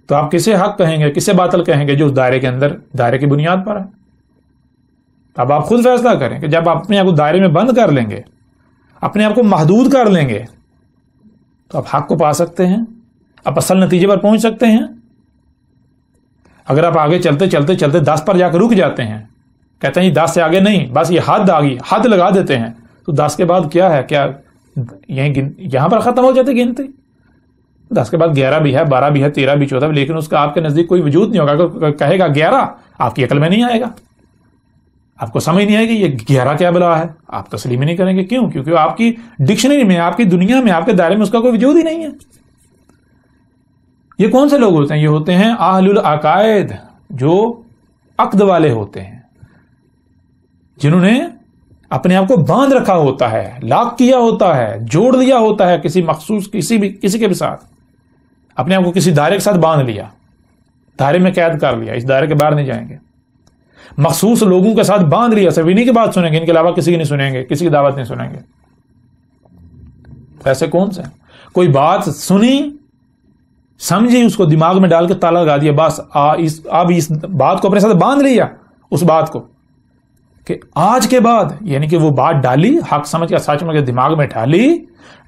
تو آپ کسے حق کہیں گے, کسے باطل کہیں گے جو اس دائرے کے اندر دائرے کی بنیاد پر ہے. اب آپ خود فیصلہ کریں کہ جب آپ اپنے آپ کو دائرے میں بند کر لیں گے, اپنے آپ کو محدود کر لیں گے, تو آپ حق کو پا سکتے ہیں, آپ اصل نتیجے پر پہنچ سکتے ہیں. اگر آپ آگے چلتے چلتے چلتے 10 پر جا کے رک جاتے ہیں, کہتے ہیں 10 سے آگے نہیں, بس یہ حد آ گئی, حد لگا دیتے ہیں, تو 10 کے بعد کیا ہے, کیا یہاں پر ختم ہو جاتی گنتی. 10 کے بعد 11 بھی ہے, 12 بھی ہے, 13 بھی, 14 بھی, لیکن اس کا آپ کے نزدیک کوئی وجود نہیں ہوگا. اگر کہے گا 11, آپ کی عقل میں نہیں آئے گا, آپ کو سمجھ نہیں آئے گی یہ 11 کیا بلا ہے, آپ تسلیم ہی نہیں کریں گے. کیوں؟ کیونکہ آپ کی ڈکشنری میں, آپ کی دنیا میں, آپ کے دائرے میں اس کا کوئی وجود ہی نہیں ہے. یہ کون سے لوگ ہوتے ہیں؟ یہ ہوتے ہیں اہل العقائد, جو عقد والے ہوتے ہیں, جنہوں نے اپنے آپ کو باندھ رکھا ہوتا ہے, لاک کیا ہوتا ہے, جوڑ لیا ہوتا ہے کسی مخصوص کسی کے بھی ساتھ. اپنے آپ کو کسی دائرے کے ساتھ باندھ لیا, دائرے میں قید کر لیا, اس دائرے کے باہر نہیں جائیں گے. مخصوص لوگوں کے ساتھ باندھ لیا, صرف انہیں کی بات سنیں گے, ان کے علاوہ کسی کی نہیں سنیں گے, کسی کی دعوت نہیں سنیں گے. ایسے کون سے؟ کوئی بات سنی, سمجھی, اس کو دماغ میں ڈال کے تالا لگا دیا, بس اب اس بات کو اپنے ساتھ باندھ لیا, اس بات کو کہ آج کے بعد, یعنی کہ وہ بات ڈالی, حق سمجھ کے سچ میں دماغ میں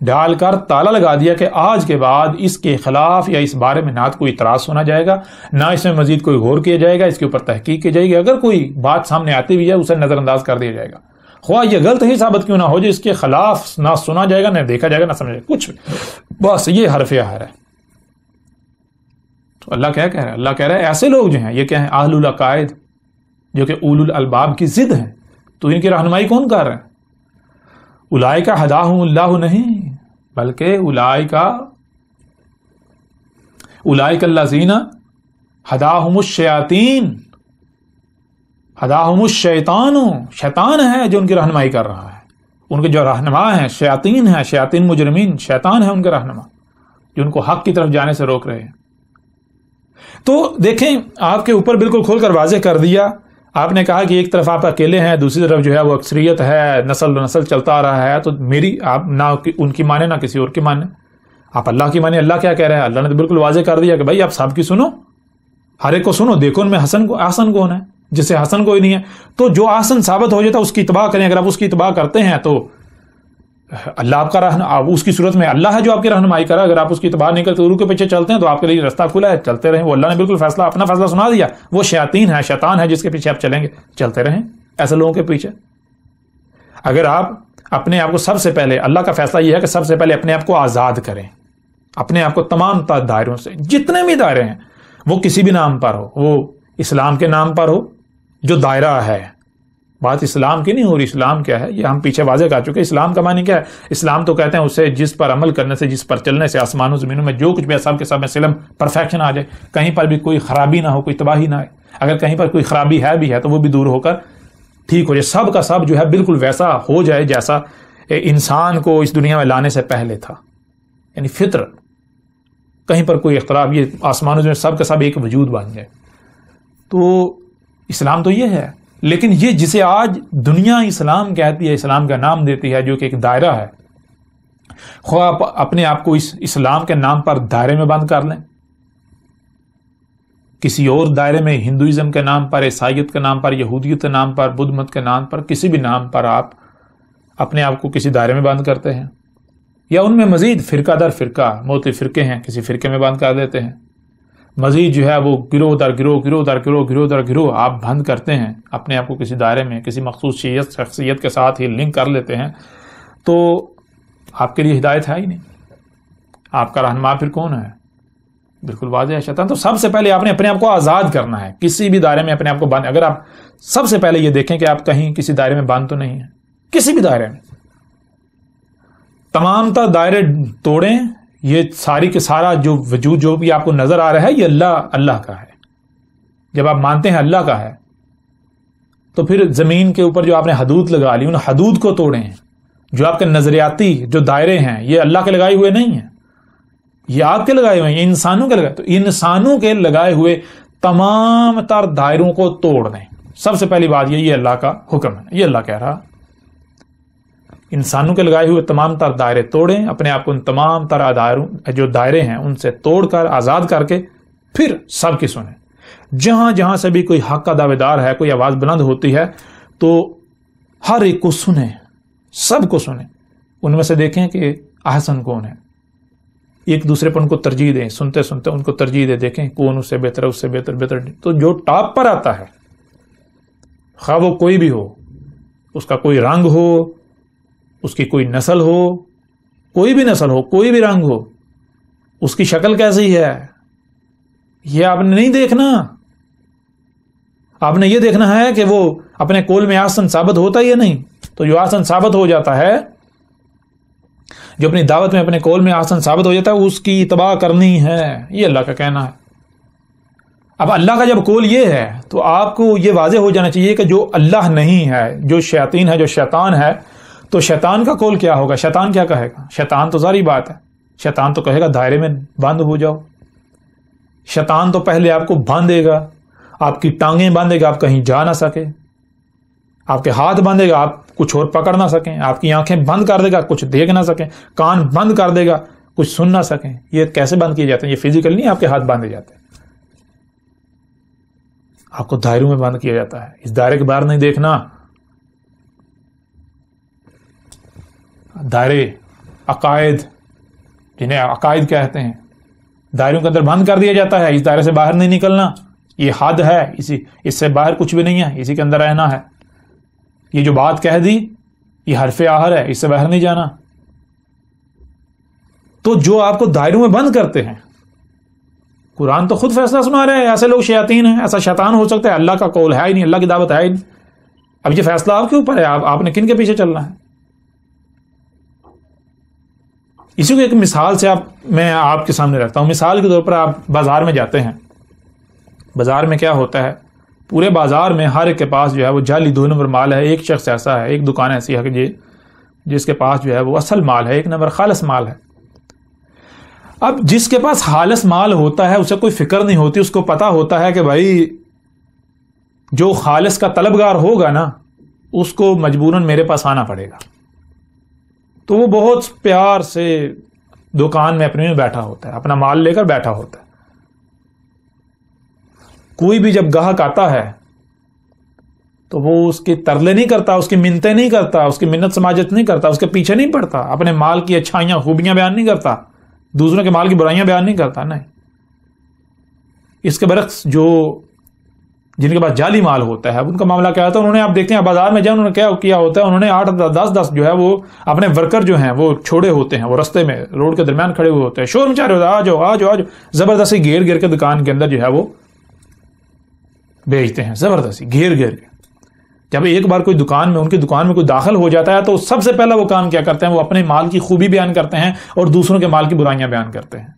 ڈال کر تالا لگا دیا کہ آج کے بعد اس کے خلاف یا اس بارے میں نہ کوئی اعتراض سنا جائے گا, نہ اس میں مزید کوئی غور کیا جائے گا, اس کے اوپر تحقیق کی جائے گی. اگر کوئی بات سامنے آتی بھی ہے اسے نظر انداز کر دیا جائے گا, خواہ یہ غلط ہی ثابت کیوں نہ ہو, جو اس کے خلاف نہ سنا جائے گا, نہ دیکھا جائے گا, نہ سمجھا جائے گا, کچھ. بس یہ حرف احر ہے. تو اللہ کیا کہہ رہا ہے؟ اللہ کہہ رہا ہے ایسے لوگ جو ہیں, یہ کیا ہیں؟ اہل العقائد, جو کہ اولو الالباب کی ضد ہیں. تو ان کی رہنمائی کون کر رہے ہیں؟ اولئک ہداہم اللہ نہیں, بلکہ اولئک الذین ہداہم الشیاطین, ہداہم الشیطان, شیطان ہے جو ان کی رہنمائی کر رہا ہے. ان کے جو رہنما ہیں شیاطین ہیں, شیاطین مجرمین, شیطان ہے ان کے رہنما, جو ان کو حق کی طرف جانے سے روک رہے ہیں. تو دیکھیں, آپ کے اوپر بالکل کھول کر واضح کر دیا. آپ نے کہا کہ ایک طرف آپ اکیلے ہیں, دوسری طرف جو ہے وہ اکثریت ہے, نسل چلتا آ رہا ہے. تو میری آپ نہ ان کی مانے, نہ کسی اور کی مانے, آپ اللہ کی مانے. اللہ کیا کہہ رہا ہے؟ اللہ نے تو بالکل واضح کر دیا کہ بھائی آپ سب کی سنو, ہر ایک کو سنو, دیکھو ان میں حسن کون ہے, جس سے حسن کوئی نہیں ہے. تو جو حسن ثابت ہو جاتا ہے اس کی اتباع کریں. اگر آپ اس کی اتباع کرتے ہیں تو اللہ آپ کا اس کی صورت میں اللہ ہے جو آپ کی رہنمائی کرا. اگر آپ اس کی اتباع نہیں کرتے, روح کے پیچھے چلتے ہیں, تو آپ کے لیے راستہ کھلا ہے, چلتے رہیں. وہ اللہ نے بالکل اپنا فیصلہ سنا دیا. وہ شیاطین ہے, شیطان ہے, جس کے پیچھے آپ چلیں گے, چلتے رہیں ایسے لوگوں کے پیچھے. اگر آپ اپنے آپ کو, سب سے پہلے اللہ کا فیصلہ یہ ہے کہ سب سے پہلے اپنے آپ کو آزاد کریں, اپنے آپ کو تمام دائروں سے, جتنے بھی دائرے ہیں, وہ کسی بھی نام پر ہو, وہ اسلام کے نام پر ہو جو دائرہ ہے. بات اسلام کی نہیں ہو رہی. اسلام کیا ہے یہ ہم پیچھے واضح کر چکے. اسلام کا معنی کیا ہے؟ اسلام تو کہتے ہیں اسے جس پر عمل کرنے سے, جس پر چلنے سے آسمانوں زمینوں میں جو کچھ بھی سب کے سب میں سلم پرفیکشن آ جائے, کہیں پر بھی کوئی خرابی نہ ہو, کوئی تباہی نہ آئے. اگر کہیں پر کوئی خرابی بھی ہے تو وہ بھی دور ہو کر ٹھیک ہو جائے. سب کا سب جو ہے بالکل ویسا ہو جائے جیسا انسان کو اس دنیا میں لانے سے پہلے تھا, یعنی فطرت. کہیں پر کوئی اختلاف, یہ آسمانوں میں سب کا سب ایک وجود بن جائے. تو اسلام تو یہ ہے. لیکن یہ جسے آج دنیا اسلام کہتی ہے, اسلام کا نام دیتی ہے, جو کہ ایک دائرہ ہے, خواہ آپ اپنے آپ کو اس اسلام کے نام پر دائرے میں بند کر لیں, کسی اور دائرے میں ہندوازم کے نام پر، عیسائیت کے نام پر، یہودیت کے نام پر، بدھ مت کے نام پر، کسی بھی نام پر آپ اپنے آپ کو کسی دائرے میں بند کرتے ہیں، یا ان میں مزید فرقہ در فرقہ مختلف فرقے ہیں، کسی فرقے میں بند کر دیتے ہیں، مزید جو ہے وہ گروہ در گروہ، گروہ در گروہ، گروہ در گروہ آپ بند کرتے ہیں، اپنے آپ کو کسی دائرے میں کسی مخصوص شخصیت کے ساتھ ہی لنک کر لیتے ہیں، تو آپ کے لیے ہدایت ہے ہی نہیں. آپ کا رہنما پھر کون ہے؟ بالکل واضح ہے، شیطان. تو سب سے پہلے آپ نے اپنے آپ کو آزاد کرنا ہے. کسی بھی دائرے میں اپنے آپ کو بند، اگر آپ سب سے پہلے یہ دیکھیں کہ آپ کہیں کسی دائرے میں بند تو نہیں ہیں، کسی بھی دائرے میں، تمام تر دائرے توڑیں. یہ ساری کے سارا جو وجود جو بھی آپ کو نظر آ رہا ہے یہ اللہ کا ہے. جب آپ مانتے ہیں اللہ کا ہے تو پھر زمین کے اوپر جو آپ نے حدود لگا لی ان حدود کو توڑیں. جو آپ کے نظریاتی جو دائرے ہیں یہ اللہ کے لگائے ہوئے نہیں ہیں، یہ آپ کے لگائے ہوئے ہیں، یہ انسانوں کے لگائے. تو انسانوں کے لگائے ہوئے تمام تر دائروں کو توڑ دیں. سب سے پہلی بات یہ اللہ کا حکم ہے، یہ اللہ کہہ رہا. انسانوں کے لگائے ہوئے تمام تر دائرے توڑیں، اپنے آپ کو ان تمام تر جو دائرے ہیں ان سے توڑ کر آزاد کر کے پھر سب کی سنیں. جہاں جہاں سے بھی کوئی حق کا دعوے دار ہے، کوئی آواز بلند ہوتی ہے تو ہر ایک کو سنیں، سب کو سنیں. ان میں سے دیکھیں کہ احسن کون ہے، ایک دوسرے پر ان کو ترجیح دیں. سنتے سنتے ان کو ترجیح دیں، دیکھیں کون اس سے بہتر ہے، اس سے بہتر. تو جو ٹاپ پر آتا ہے، خواہ وہ کوئی بھی ہو، اس کا کوئی رنگ ہو، اس کی کوئی نسل ہو، کوئی بھی نسل ہو، کوئی بھی رنگ ہو، اس کی شکل کیسی ہے، یہ آپ نے نہیں دیکھنا. آپ نے یہ دیکھنا ہے کہ وہ اپنے قول میں احسن ثابت ہوتا ہے یا نہیں. تو جو احسن ثابت ہو جاتا ہے، جو اپنی دعوت میں اپنے قول میں احسن ثابت ہو جاتا ہے، اس کی اتباع کرنی ہے. یہ اللہ کا کہنا ہے. اب اللہ کا جب قول یہ ہے تو آپ کو یہ واضح ہو جانا چاہیے کہ جو اللہ نہیں ہے، جو شیاطین ہے، جو شیطان ہے، تو شیطان کا قول کیا ہوگا؟ شیطان کیا کہے گا؟ شیطان تو ظاہری بات ہے، شیطان تو کہے گا دائرے میں بند ہو جاؤ. شیطان تو پہلے آپ کو باندھے گا، آپ کی ٹانگیں باندھے گا، آپ کہیں جا نہ سکے. آپ کے ہاتھ باندھے گا، آپ کچھ اور پکڑ نہ سکیں. آپ کی آنکھیں بند کر دے گا، کچھ دیکھ نہ سکیں. کان بند کر دے گا، کچھ سن نہ سکیں. یہ کیسے بند کیے جاتے ہیں؟ یہ فزیکل نہیں، آپ کے ہاتھ باندھے جاتے ہیں. آپ کو دائروں میں بند کیا جاتا ہے. اس دائرے کے باہر نہیں دیکھنا. دائرے عقائد، جنہیں عقائد کہتے ہیں، دائروں کے اندر بند کر دیا جاتا ہے. اس دائرے سے باہر نہیں نکلنا. یہ حد ہے، اس سے باہر کچھ بھی نہیں ہے، اسی کے اندر رہنا ہے. یہ جو بات کہہ دی یہ حرف آخر ہے، اس سے باہر نہیں جانا. تو جو آپ کو دائروں میں بند کرتے ہیں، قرآن تو خود فیصلہ سنا رہے ہیں ایسے لوگ شیاطین ہیں. ایسا شیطان ہو سکتا ہے؟ اللہ کا قول ہے ہی نہیں، اللہ کی دعوت ہے ہی نہیں. اب یہ فیصلہ آپ کے اوپر ہے، آپ نے کن کے پیچھے چلنا ہے. اسی کو ایک مثال سے میں آپ کے سامنے رکھتا ہوں. مثال کے طور پر آپ بازار میں جاتے ہیں. بازار میں کیا ہوتا ہے؟ پورے بازار میں ہر ایک کے پاس جو ہے وہ جعلی 2 نمبر مال ہے. ایک شخص ایسا ہے، ایک دکان ایسی ہے کہ جس کے پاس جو ہے وہ اصل مال ہے، 1 نمبر خالص مال ہے. اب جس کے پاس خالص مال ہوتا ہے اسے کوئی فکر نہیں ہوتی. اس کو پتا ہوتا ہے کہ بھائی جو خالص کا طلبگار ہوگا نا، اس کو مجبوراً میرے پاس آنا پڑے گا. تو وہ بہت پیار سے دکان میں اپنے میں بیٹھا ہوتا ہے، اپنا مال لے کر بیٹھا ہوتا ہے. کوئی بھی جب گاہک آتا ہے تو وہ اس کی ترلے نہیں کرتا، اس کی منتیں نہیں کرتا، اس کی منت سماجت نہیں کرتا، اس کے پیچھے نہیں پڑتا، اپنے مال کی اچھائیاں خوبیاں بیان نہیں کرتا، دوسروں کے مال کی برائیاں بیان نہیں کرتا. نہیں، اس کے برعکس جو جن کے پاس جعلی مال ہوتا ہے ان کا معاملہ کیا ہوتا ہے؟ انہوں نے، آپ دیکھتے ہیں بازار میں جائیں، انہوں نے کیا کیا ہوتا ہے؟ انہوں نے 8-10 جو ہے وہ اپنے ورکر جو ہیں وہ چھوڑے ہوتے ہیں، وہ رستے میں روڈ کے درمیان کھڑے ہوئے ہوتے ہیں، شور مچا رہے ہوتے ہیں، آ جاؤ آ جاؤ آ جاؤ. زبردستی گھیر کے دکان کے اندر جو ہے وہ بیچتے ہیں، زبردستی گھیر کے. جب ایک بار کوئی دکان میں، ان کی دکان میں کوئی داخل ہو جاتا ہے تو سب سے پہلا وہ کام کیا کرتے ہیں؟ وہ اپنے مال کی خوبی بیان کرتے ہیں اور دوسروں کے مال کی برائیاں بیان کرتے ہیں.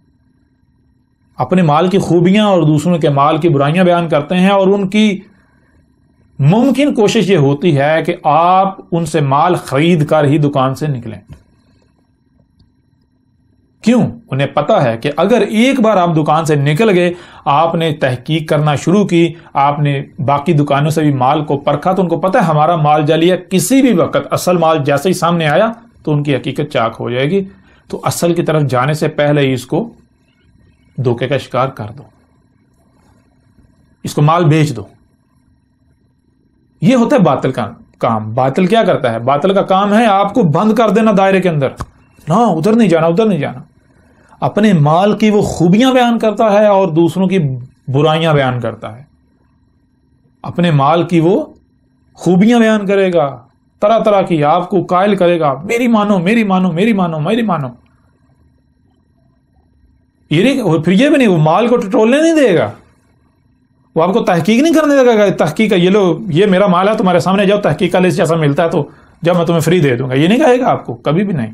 اپنے مال کی خوبیاں اور دوسروں کے مال کی برائیاں بیان کرتے ہیں. اور ان کی ممکن کوشش یہ ہوتی ہے کہ آپ ان سے مال خرید کر ہی دکان سے نکلیں. کیوں؟ انہیں پتا ہے کہ اگر ایک بار آپ دکان سے نکل گئے، آپ نے تحقیق کرنا شروع کی، آپ نے باقی دکانوں سے بھی مال کو پرکھا، تو ان کو پتا ہے ہمارا مال جعلی ہے. کسی بھی وقت اصل مال جیسے ہی سامنے آیا تو ان کی حقیقت چاک ہو جائے گی. تو اصل کی طرف جانے سے پہلے ہی اس کو دھوکے کا شکار کر دو. اس کو مال بھیج دو. یہ ہوتا ہے باطل کا کام. باطل کیا کرتا ہے؟ باطل کا کام ہے آپ کو بند کر دینا دائرے کے اندر. نہ ادھر نہیں جانا، ادھر نہیں جانا. اپنے مال کی وہ خوبیاں بیان کرتا ہے اور دوسروں کی برائیاں بیان کرتا ہے. اپنے مال کی وہ خوبیاں بیان کرے گا، طرح طرح کی، آپ کو قائل کرے گا میری مانو میری مانو میری مانو میری مانو. پھر یہ بھی نہیں، وہ مال کو ٹٹولنے نہیں دے گا. وہ آپ کو تحقیق نہیں کرنے دے گا. تحقیق یہ لو، یہ میرا مال ہے تمہارے سامنے، جاؤ تحقیق کا لسٹ جیسا ملتا ہے تو جب میں تمہیں فری دے دوں گا. یہ نہیں کہے گا آپ کو، کبھی بھی نہیں.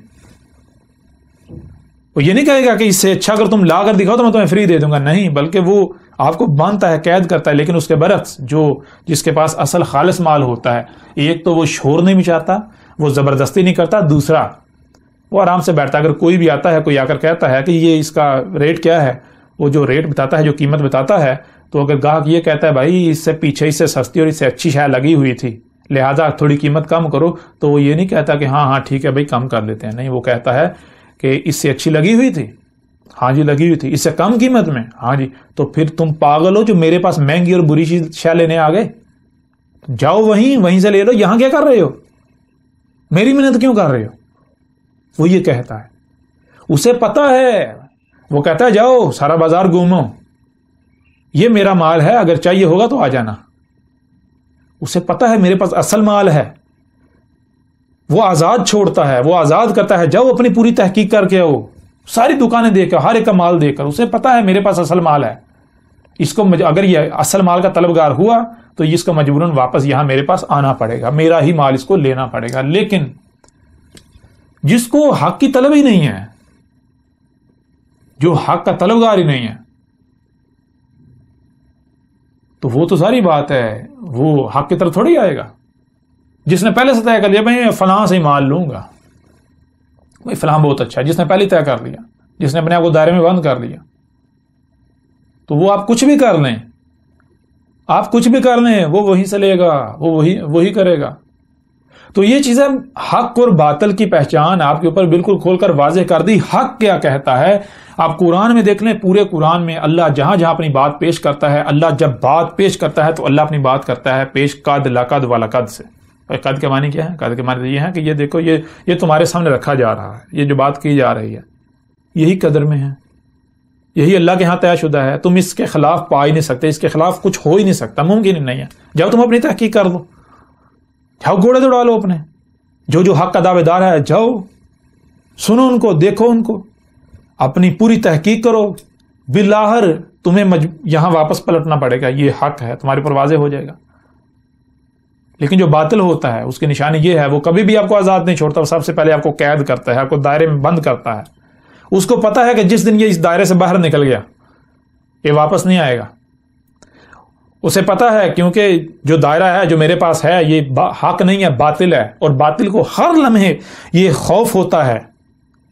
وہ یہ نہیں کہے گا کہ اس سے اچھا اگر تم لا کر دکھاؤ تو میں تمہیں فری دے دوں گا. نہیں، بلکہ وہ آپ کو باندھتا ہے، قید کرتا ہے. لیکن اس کے برعکس جس کے پاس اصل خالص مال ہوتا ہے، ایک تو وہ شور نہیں مچاتا، وہ زبردستی نہیں کرتا. دوسرا وہ آرام سے بیٹھتا ہے. اگر کوئی بھی آتا ہے، کوئی آ کر کہتا ہے کہ یہ اس کا ریٹ کیا ہے، وہ جو ریٹ بتاتا ہے، جو قیمت بتاتا ہے، تو اگر گاہک یہ کہتا ہے بھائی اس سے پیچھے اس سے سستی اور اس سے اچھی شے لگی ہوئی تھی لہٰذا تھوڑی قیمت کم کرو، تو وہ یہ نہیں کہتا کہ ہاں ٹھیک ہے بھائی کم کر لیتے ہیں. نہیں، وہ کہتا ہے کہ اس سے اچھی لگی ہوئی تھی، ہاں جی لگی ہوئی تھی، اس سے کم قیمت میں، ہاں جی. تو پھر تم پاگل ہو جو میرے پاس مہنگی اور بری شے لینے آ گئے. جاؤ وہیں سے لے لو. یہاں کیا کر رہے ہو؟ میری محنت کیوں کر رہے ہو؟ وہ یہ کہتا ہے. اسے پتا ہے، وہ کہتا ہے جاؤ سارا بازار گھومو، یہ میرا مال ہے، اگر چاہیے ہوگا تو آ جانا. اسے پتا ہے میرے پاس اصل مال ہے. وہ آزاد چھوڑتا ہے، وہ آزاد کرتا ہے، جاؤ اپنی پوری تحقیق کر کے آؤ، ساری دکانیں دیکھ کر، ہر ایک کا مال دیکھ کر. اسے پتا ہے میرے پاس اصل مال ہے. اس کو اگر یہ اصل مال کا طلبگار ہوا تو اس کو مجبوراً واپس یہاں میرے پاس آنا پڑے گا، میرا ہی مال اس کو لینا پڑے گا. لیکن جس کو حق کی طلب ہی نہیں ہے، جو حق کا طلبگار ہی نہیں ہے، تو وہ تو ساری بات ہے، وہ حق کی طرف تھوڑی آئے گا. جس نے پہلے سے طے کر لیا میں فلاں سے ہی مال لوں گا، بھائی فلاں بہت اچھا ہے، جس نے پہلے طے کر لیا، جس نے اپنے آپ کو دائرے میں بند کر لیا، تو وہ آپ کچھ بھی کر لیں، آپ کچھ بھی کر لیں، وہ وہیں سے لے گا، وہ وہی کرے گا. تو یہ چیزیں حق اور باطل کی پہچان آپ کے اوپر بالکل کھول کر واضح کر دی. حق کیا کہتا ہے آپ قرآن میں دیکھ لیں. پورے قرآن میں اللہ جہاں جہاں اپنی بات پیش کرتا ہے، اللہ جب بات پیش کرتا ہے تو اللہ اپنی بات کرتا ہے پیش قد لقد ولقد سے. قد کے معنی کیا ہے؟ قد کے معنی یہ ہے کہ یہ دیکھو، یہ تمہارے سامنے رکھا جا رہا ہے، یہ جو بات کی جا رہی ہے یہی قدر میں ہے، یہی اللہ کے ہاں طے شدہ ہے. تم اس کے خلاف پا ہی نہیں سکتے، اس کے خلاف کچھ ہو ہی نہیں سکتا، ممکن ہی نہیں ہے. جاؤ تم اپنی تحقیق کر لو، جاؤ گھوڑے دوڑا لو اپنے، جو حق کا دعوے دار ہے جاؤ سنو ان کو، دیکھو ان کو، اپنی پوری تحقیق کرو. بالآخر تمہیں یہاں واپس پلٹنا پڑے گا، یہ حق ہے تمہارے پر واضح ہو جائے گا. لیکن جو باطل ہوتا ہے اس کی نشانی یہ ہے، وہ کبھی بھی آپ کو آزاد نہیں چھوڑتا، وہ سب سے پہلے آپ کو قید کرتا ہے، آپ کو دائرے میں بند کرتا ہے. اس کو پتا ہے کہ جس دن یہ اس دائرے سے باہر نکل گیا یہ واپس نہیں آئے گا. اسے پتا ہے کیونکہ جو دائرہ ہے جو میرے پاس ہے یہ حق نہیں ہے، باطل ہے. اور باطل کو ہر لمحے یہ خوف ہوتا ہے،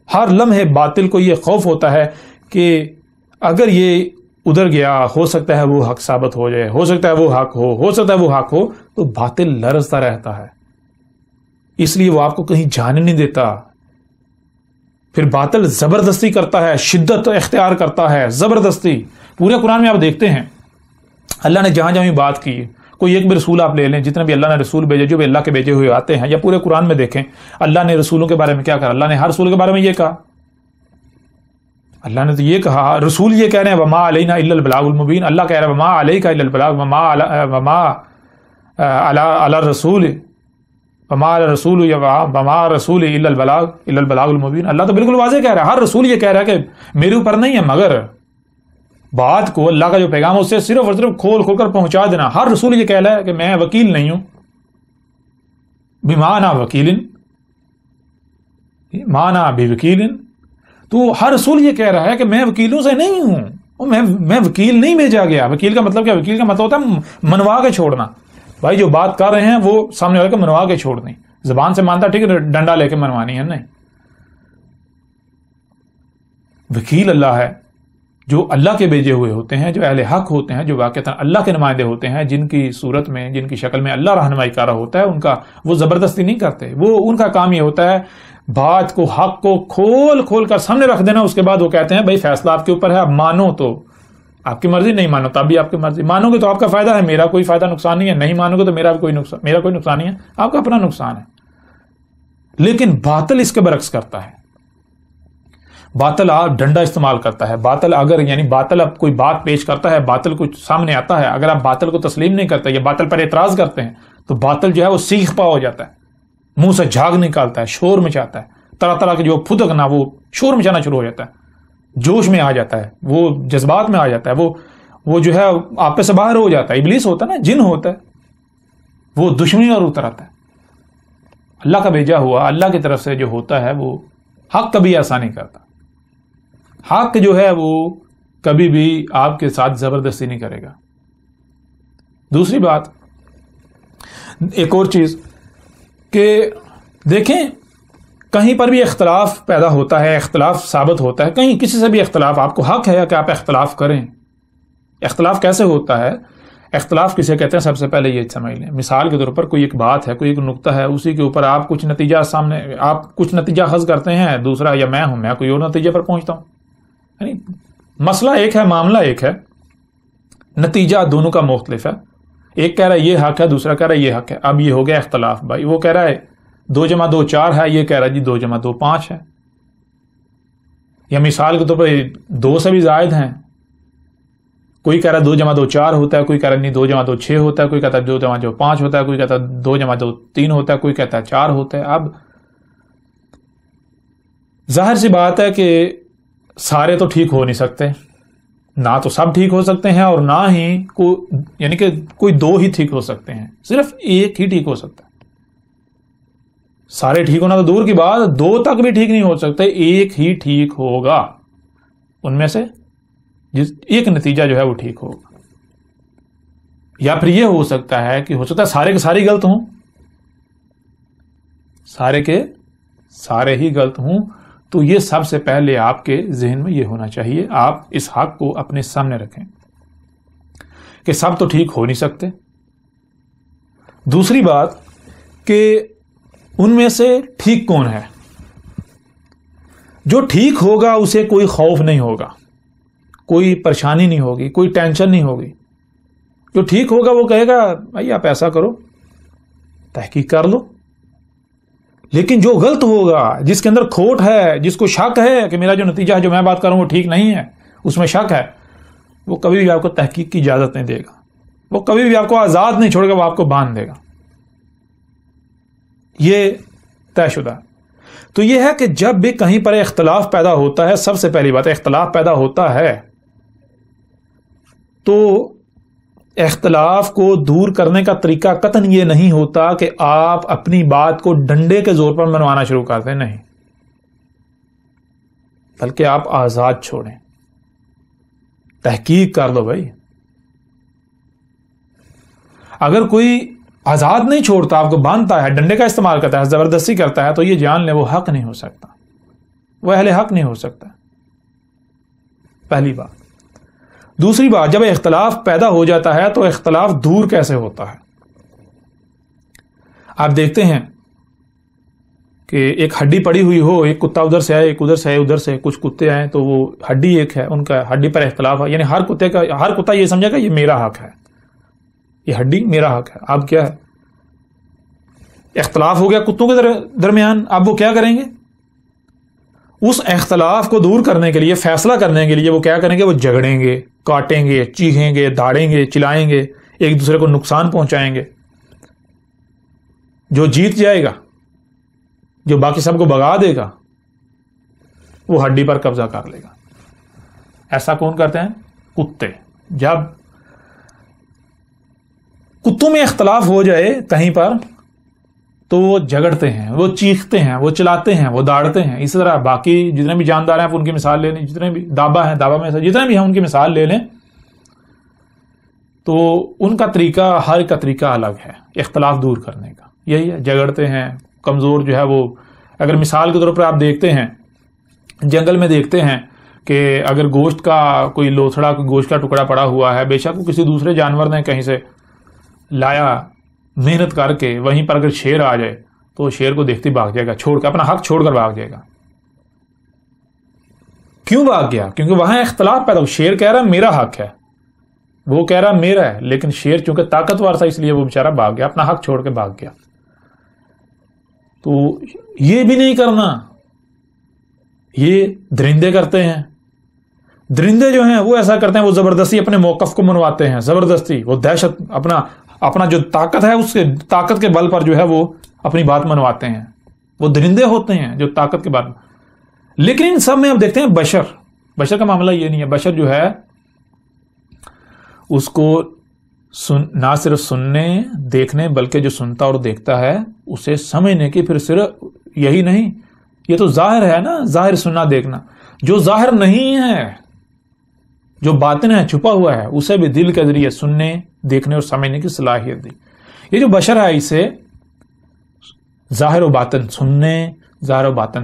ہر لمحے باطل کو یہ خوف ہوتا ہے کہ اگر یہ ادھر گیا ہو سکتا ہے وہ حق ثابت ہو جائے، ہو سکتا ہے وہ حق ہو سکتا ہے وہ حق ہو. تو باطل لرزتا رہتا ہے، اس لیے وہ آپ کو کہیں جانے نہیں دیتا. پھر باطل زبردستی کرتا ہے، شدت اختیار کرتا ہے، زبردستی. پورے قرآن میں آپ دیکھتے ہیں اللہ نے جہاں جہاں بھی بات کی، کوئی ایک بھی رسول آپ لے لیں، جتنے بھی اللہ نے رسول بھیجے، جو بھی اللہ کے بھیجے ہوئے آتے ہیں، یا پورے قرآن میں دیکھیں اللہ نے رسولوں کے بارے میں کیا کہا. اللہ نے ہر رسول کے بارے میں یہ کہا، اللہ نے تو یہ کہا، رسول یہ کہہ رہے ہیں وما علینا الا البلاغ المبین. اللہ کہہ رہا ہے وما علیک الا البلاغ، وما علی الرسول وما علی الرسول وما رسول الا البلاغ المبین. اللہ تو بالکل واضح کہہ رہا ہے، ہر رسول یہ کہہ رہا ہے کہ میرے اوپر نہیں ہے، مگر بات کو اللہ کا جو پیغام ہے اس سے صرف اور صرف کھول کر پہنچا دینا. ہر رسول یہ کہہ رہا ہے کہ میں وکیل نہیں ہوں، بما انا وکیل، ما انا بوکیل. تو ہر رسول یہ کہہ رہا ہے کہ میں وکیلوں سے نہیں ہوں، میں وکیل نہیں بھیجا گیا. وکیل کا مطلب کیا؟ وکیل کا مطلب ہوتا ہے منوا کے چھوڑنا. بھائی جو بات کر رہے ہیں وہ سامنے والے کو منوا کے چھوڑنی. زبان سے مانتا ٹھیک ہے، ڈنڈا لے کے منوانی ہے نہیں. وکیل اللہ ہے جو اللہ کے بھیجے ہوئے ہوتے ہیں، جو اہل حق ہوتے ہیں، جو واقعتاً اللہ کے نمائندے ہوتے ہیں، جن کی صورت میں، جن کی شکل میں اللہ رہنمائی کر رہا ہوتا ہے. ان کا وہ زبردستی نہیں کرتے، وہ ان کا کام یہ ہوتا ہے بات کو، حق کو کھول کر سامنے رکھ دینا. اس کے بعد وہ کہتے ہیں بھائی فیصلہ آپ کے اوپر ہے، اب مانو تو آپ کی مرضی، نہیں مانو تب بھی آپ کی مرضی، مانو گے تو آپ کا فائدہ ہے، میرا کوئی فائدہ نقصان نہیں ہے، نہیں مانو گے تو میرا کوئی نقصان نہیں ہے، آپ کا اپنا نقصان ہے۔ لیکن باطل اس کے برعکس کرتا ہے، باطل ڈنڈا استعمال کرتا ہے، باطل باطل اب کوئی بات پیش کرتا ہے، باطل کچھ سامنے آتا ہے، اگر آپ باطل کو تسلیم نہیں کرتے یا باطل پر اعتراض کرتے ہیں تو باطل جو ہے وہ سیخ پا ہو جاتا ہے، منہ سے جھاگ نکالتا ہے، شور مچاتا ہے، طرح طرح کے جو پھدکنا وہ شور مچانا شروع ہو جاتا ہے، جوش میں آ جاتا ہے، وہ جذبات میں آ جاتا ہے، وہ جو ہے آپ پہ سے باہر ہو جاتا ہے، ابلیس ہوتا ہے نا، جن ہوتا ہے، وہ دشمنی اور اتر آتا ہے۔ اللہ کا بھیجا ہوا، اللہ کی طرف سے جو ہوتا ہے وہ حق کبھی ایسا نہیں کرتا، حق جو ہے وہ کبھی بھی آپ کے ساتھ زبردستی نہیں کرے گا۔ دوسری بات، ایک اور چیز کہ دیکھیں کہیں پر بھی اختلاف پیدا ہوتا ہے، اختلاف ثابت ہوتا ہے، کہیں کسی سے بھی اختلاف، آپ کو حق ہے کہ آپ اختلاف کریں۔ اختلاف کیسے ہوتا ہے؟ اختلاف کسے کہتے ہیں؟ سب سے پہلے یہ سمجھ لیں، مثال کے طور پر کوئی ایک بات ہے، کوئی ایک نقطہ ہے، اسی کے اوپر آپ کچھ نتیجہ اخذ کرتے ہیں، دوسرا یا میں کوئی اور نتیجے پر پہنچتا ہوں، یعنی مسئلہ ایک ہے، معاملہ ایک ہے، نتیجہ دونوں کا مختلف ہے، ایک کہہ رہا ہے یہ حق ہے، دوسرا کہہ رہا ہے یہ حق ہے، اب یہ ہو گیا اختلاف۔ بھائی وہ کہہ رہا ہے 2 + 2 4 ہے، یہ کہہ رہا ہے جی 2 + 2 5 ہے، یا مثال کے طور پر 2 سے بھی زائد ہیں، کوئی کہہ رہا ہے 2 + 2 4 ہوتا ہے، کوئی کہہ رہا ہے نہیں 2 + 2 6 ہوتا ہے، کوئی کہتا ہے 2 + 2 5 ہوتا ہے، کوئی کہتا ہے 2 + 2 3 ہوتا ہے، کوئی کہتا ہے 4 ہوتا ہے۔ اب ظاہر سی بات ہے کہ سارے تو ٹھیک ہو نہیں سکتے، نہ تو سب ٹھیک ہو سکتے ہیں، اور نہ ہی یعنی کہ کوئی 2 ہی ٹھیک ہو سکتے ہیں، صرف ایک ہی ٹھیک ہو سکتا ہے۔ سارے ٹھیک ہونا تو دور کی بات، 2 تک بھی ٹھیک نہیں ہو سکتے، ایک ہی ٹھیک ہوگا، ان میں سے ایک نتیجہ جو ہے وہ ٹھیک ہوگا۔ یا پھر یہ ہو سکتا ہے کہ سارے کے سارے غلط ہوں، سارے کے سارے ہی غلط ہوں، تو یہ سب سے پہلے آپ کے ذہن میں یہ ہونا چاہیے، آپ اس حق کو اپنے سامنے رکھیں کہ سب تو ٹھیک ہو نہیں سکتے۔ دوسری بات کہ ان میں سے ٹھیک کون ہے؟ جو ٹھیک ہوگا اسے کوئی خوف نہیں ہوگا، کوئی پریشانی نہیں ہوگی، کوئی ٹینشن نہیں ہوگی۔ جو ٹھیک ہوگا وہ کہے گا بھائی آپ ایسا کرو، تحقیق کر لو۔ لیکن جو غلط ہوگا، جس کے اندر کھوٹ ہے، جس کو شک ہے کہ میرا جو نتیجہ ہے، جو میں بات کر رہا ہوں وہ ٹھیک نہیں ہے، اس میں شک ہے، وہ کبھی بھی آپ کو تحقیق کی اجازت نہیں دے گا، وہ کبھی بھی آپ کو آزاد نہیں چھوڑے گا، وہ آپ کو باندھ دے گا۔ یہ طے شدہ۔ تو یہ ہے کہ جب بھی کہیں پر اختلاف پیدا ہوتا ہے، سب سے پہلی بات اختلاف پیدا ہوتا ہے تو اختلاف کو دور کرنے کا طریقہ قطعاً یہ نہیں ہوتا کہ آپ اپنی بات کو ڈنڈے کے زور پر منوانا شروع کر دیں، نہیں، بلکہ آپ آزاد چھوڑیں، تحقیق کر لو۔ بھائی اگر کوئی آزاد نہیں چھوڑتا، آپ کو باندھتا ہے، ڈنڈے کا استعمال کرتا ہے، زبردستی کرتا ہے، تو یہ جان لیں وہ حق نہیں ہو سکتا، وہ اہل حق نہیں ہو سکتا، پہلی بات۔ دوسری بات، جب اختلاف پیدا ہو جاتا ہے تو اختلاف دور کیسے ہوتا ہے؟ آپ دیکھتے ہیں کہ ایک ہڈی پڑی ہوئی ہو، ایک کتا ادھر سے آئے، ایک ادھر سے آئے، ادھر سے کچھ کتے آئے، تو وہ ہڈی ایک ہے، ان کا ہڈی پر اختلاف ہے، یعنی ہر کتا یہ سمجھے گا یہ میرا حق ہے، یہ ہڈی میرا حق ہے۔ اب کیا ہے؟ اختلاف ہو گیا کتوں کے درمیان، اب وہ کیا کریں گے؟ اس اختلاف کو دور کرنے کے لیے، فیصلہ کرنے کے لیے وہ کیا کریں گے؟ وہ جھگڑیں گے، کاٹیں گے، چیخیں گے، داڑیں گے، چلائیں گے، ایک دوسرے کو نقصان پہنچائیں گے۔ جو جیت جائے گا، جو باقی سب کو بھگا دے گا، وہ ہڈی پر قبضہ کر لے گا۔ ایسا کون کرتے ہیں؟ کتے۔ جب کتوں میں اختلاف ہو جائے کہیں پر تو وہ جھگڑتے ہیں، وہ چیختے ہیں، وہ چلاتے ہیں، وہ داڑتے ہیں۔ اسی طرح باقی جتنے بھی جاندار ہیں آپ ان کی مثال لے لیں، جتنے بھی دابا ہیں، دابا میں سے جتنے بھی ہیں ان کی مثال لے لیں، تو ان کا طریقہ، ہر کا طریقہ الگ ہے اختلاف دور کرنے کا، یہی ہے، جھگڑتے ہیں۔ کمزور جو ہے وہ، اگر مثال کے طور پر آپ دیکھتے ہیں جنگل میں، دیکھتے ہیں کہ اگر گوشت کا کوئی لوتھڑا، کوئی گوشت کا ٹکڑا پڑا ہوا ہے، بے شک وہ کسی دوسرے جانور نے کہیں سے لایا محنت کر کے، وہیں پر اگر شیر آ جائے تو شیر کو دیکھتے بھاگ جائے گا، چھوڑ کر، اپنا حق چھوڑ کر بھاگ جائے گا۔ کیوں بھاگ گیا؟ کیونکہ وہاں اختلاف پیدا ہو. شیر کہہ رہا میرا حق ہے, وہ کہہ رہا میرا ہے, لیکن شیر چونکہ طاقتور تھا اس لیے وہ بیچارہ بھاگ گیا, اپنا حق چھوڑ کے بھاگ گیا. تو یہ بھی نہیں کرنا, یہ درندے کرتے ہیں. درندے جو ہیں وہ ایسا کرتے ہیں, وہ زبردستی اپنے موقف کو منواتے ہیں, زبردستی وہ دہشت اپنا جو طاقت ہے اس کے طاقت کے بل پر جو ہے وہ اپنی بات منواتے ہیں. وہ درندے ہوتے ہیں جو طاقت کے بل پر. لیکن ان سب میں اب دیکھتے ہیں بشر کا معاملہ یہ نہیں ہے. بشر جو ہے اس کو نہ صرف سننے دیکھنے بلکہ جو سنتا اور دیکھتا ہے اسے سمجھنے کی, پھر صرف یہی نہیں, یہ تو ظاہر ہے نا, ظاہر سننا دیکھنا. جو ظاہر نہیں ہے, جو باطن ہے, چھپا ہوا ہے, اسے بھی دل کے ذریعے سننے دیکھنے اور سمجھنے کی صلاحیت دی. یہ جو بشر ہے اسے ظاہر و باطن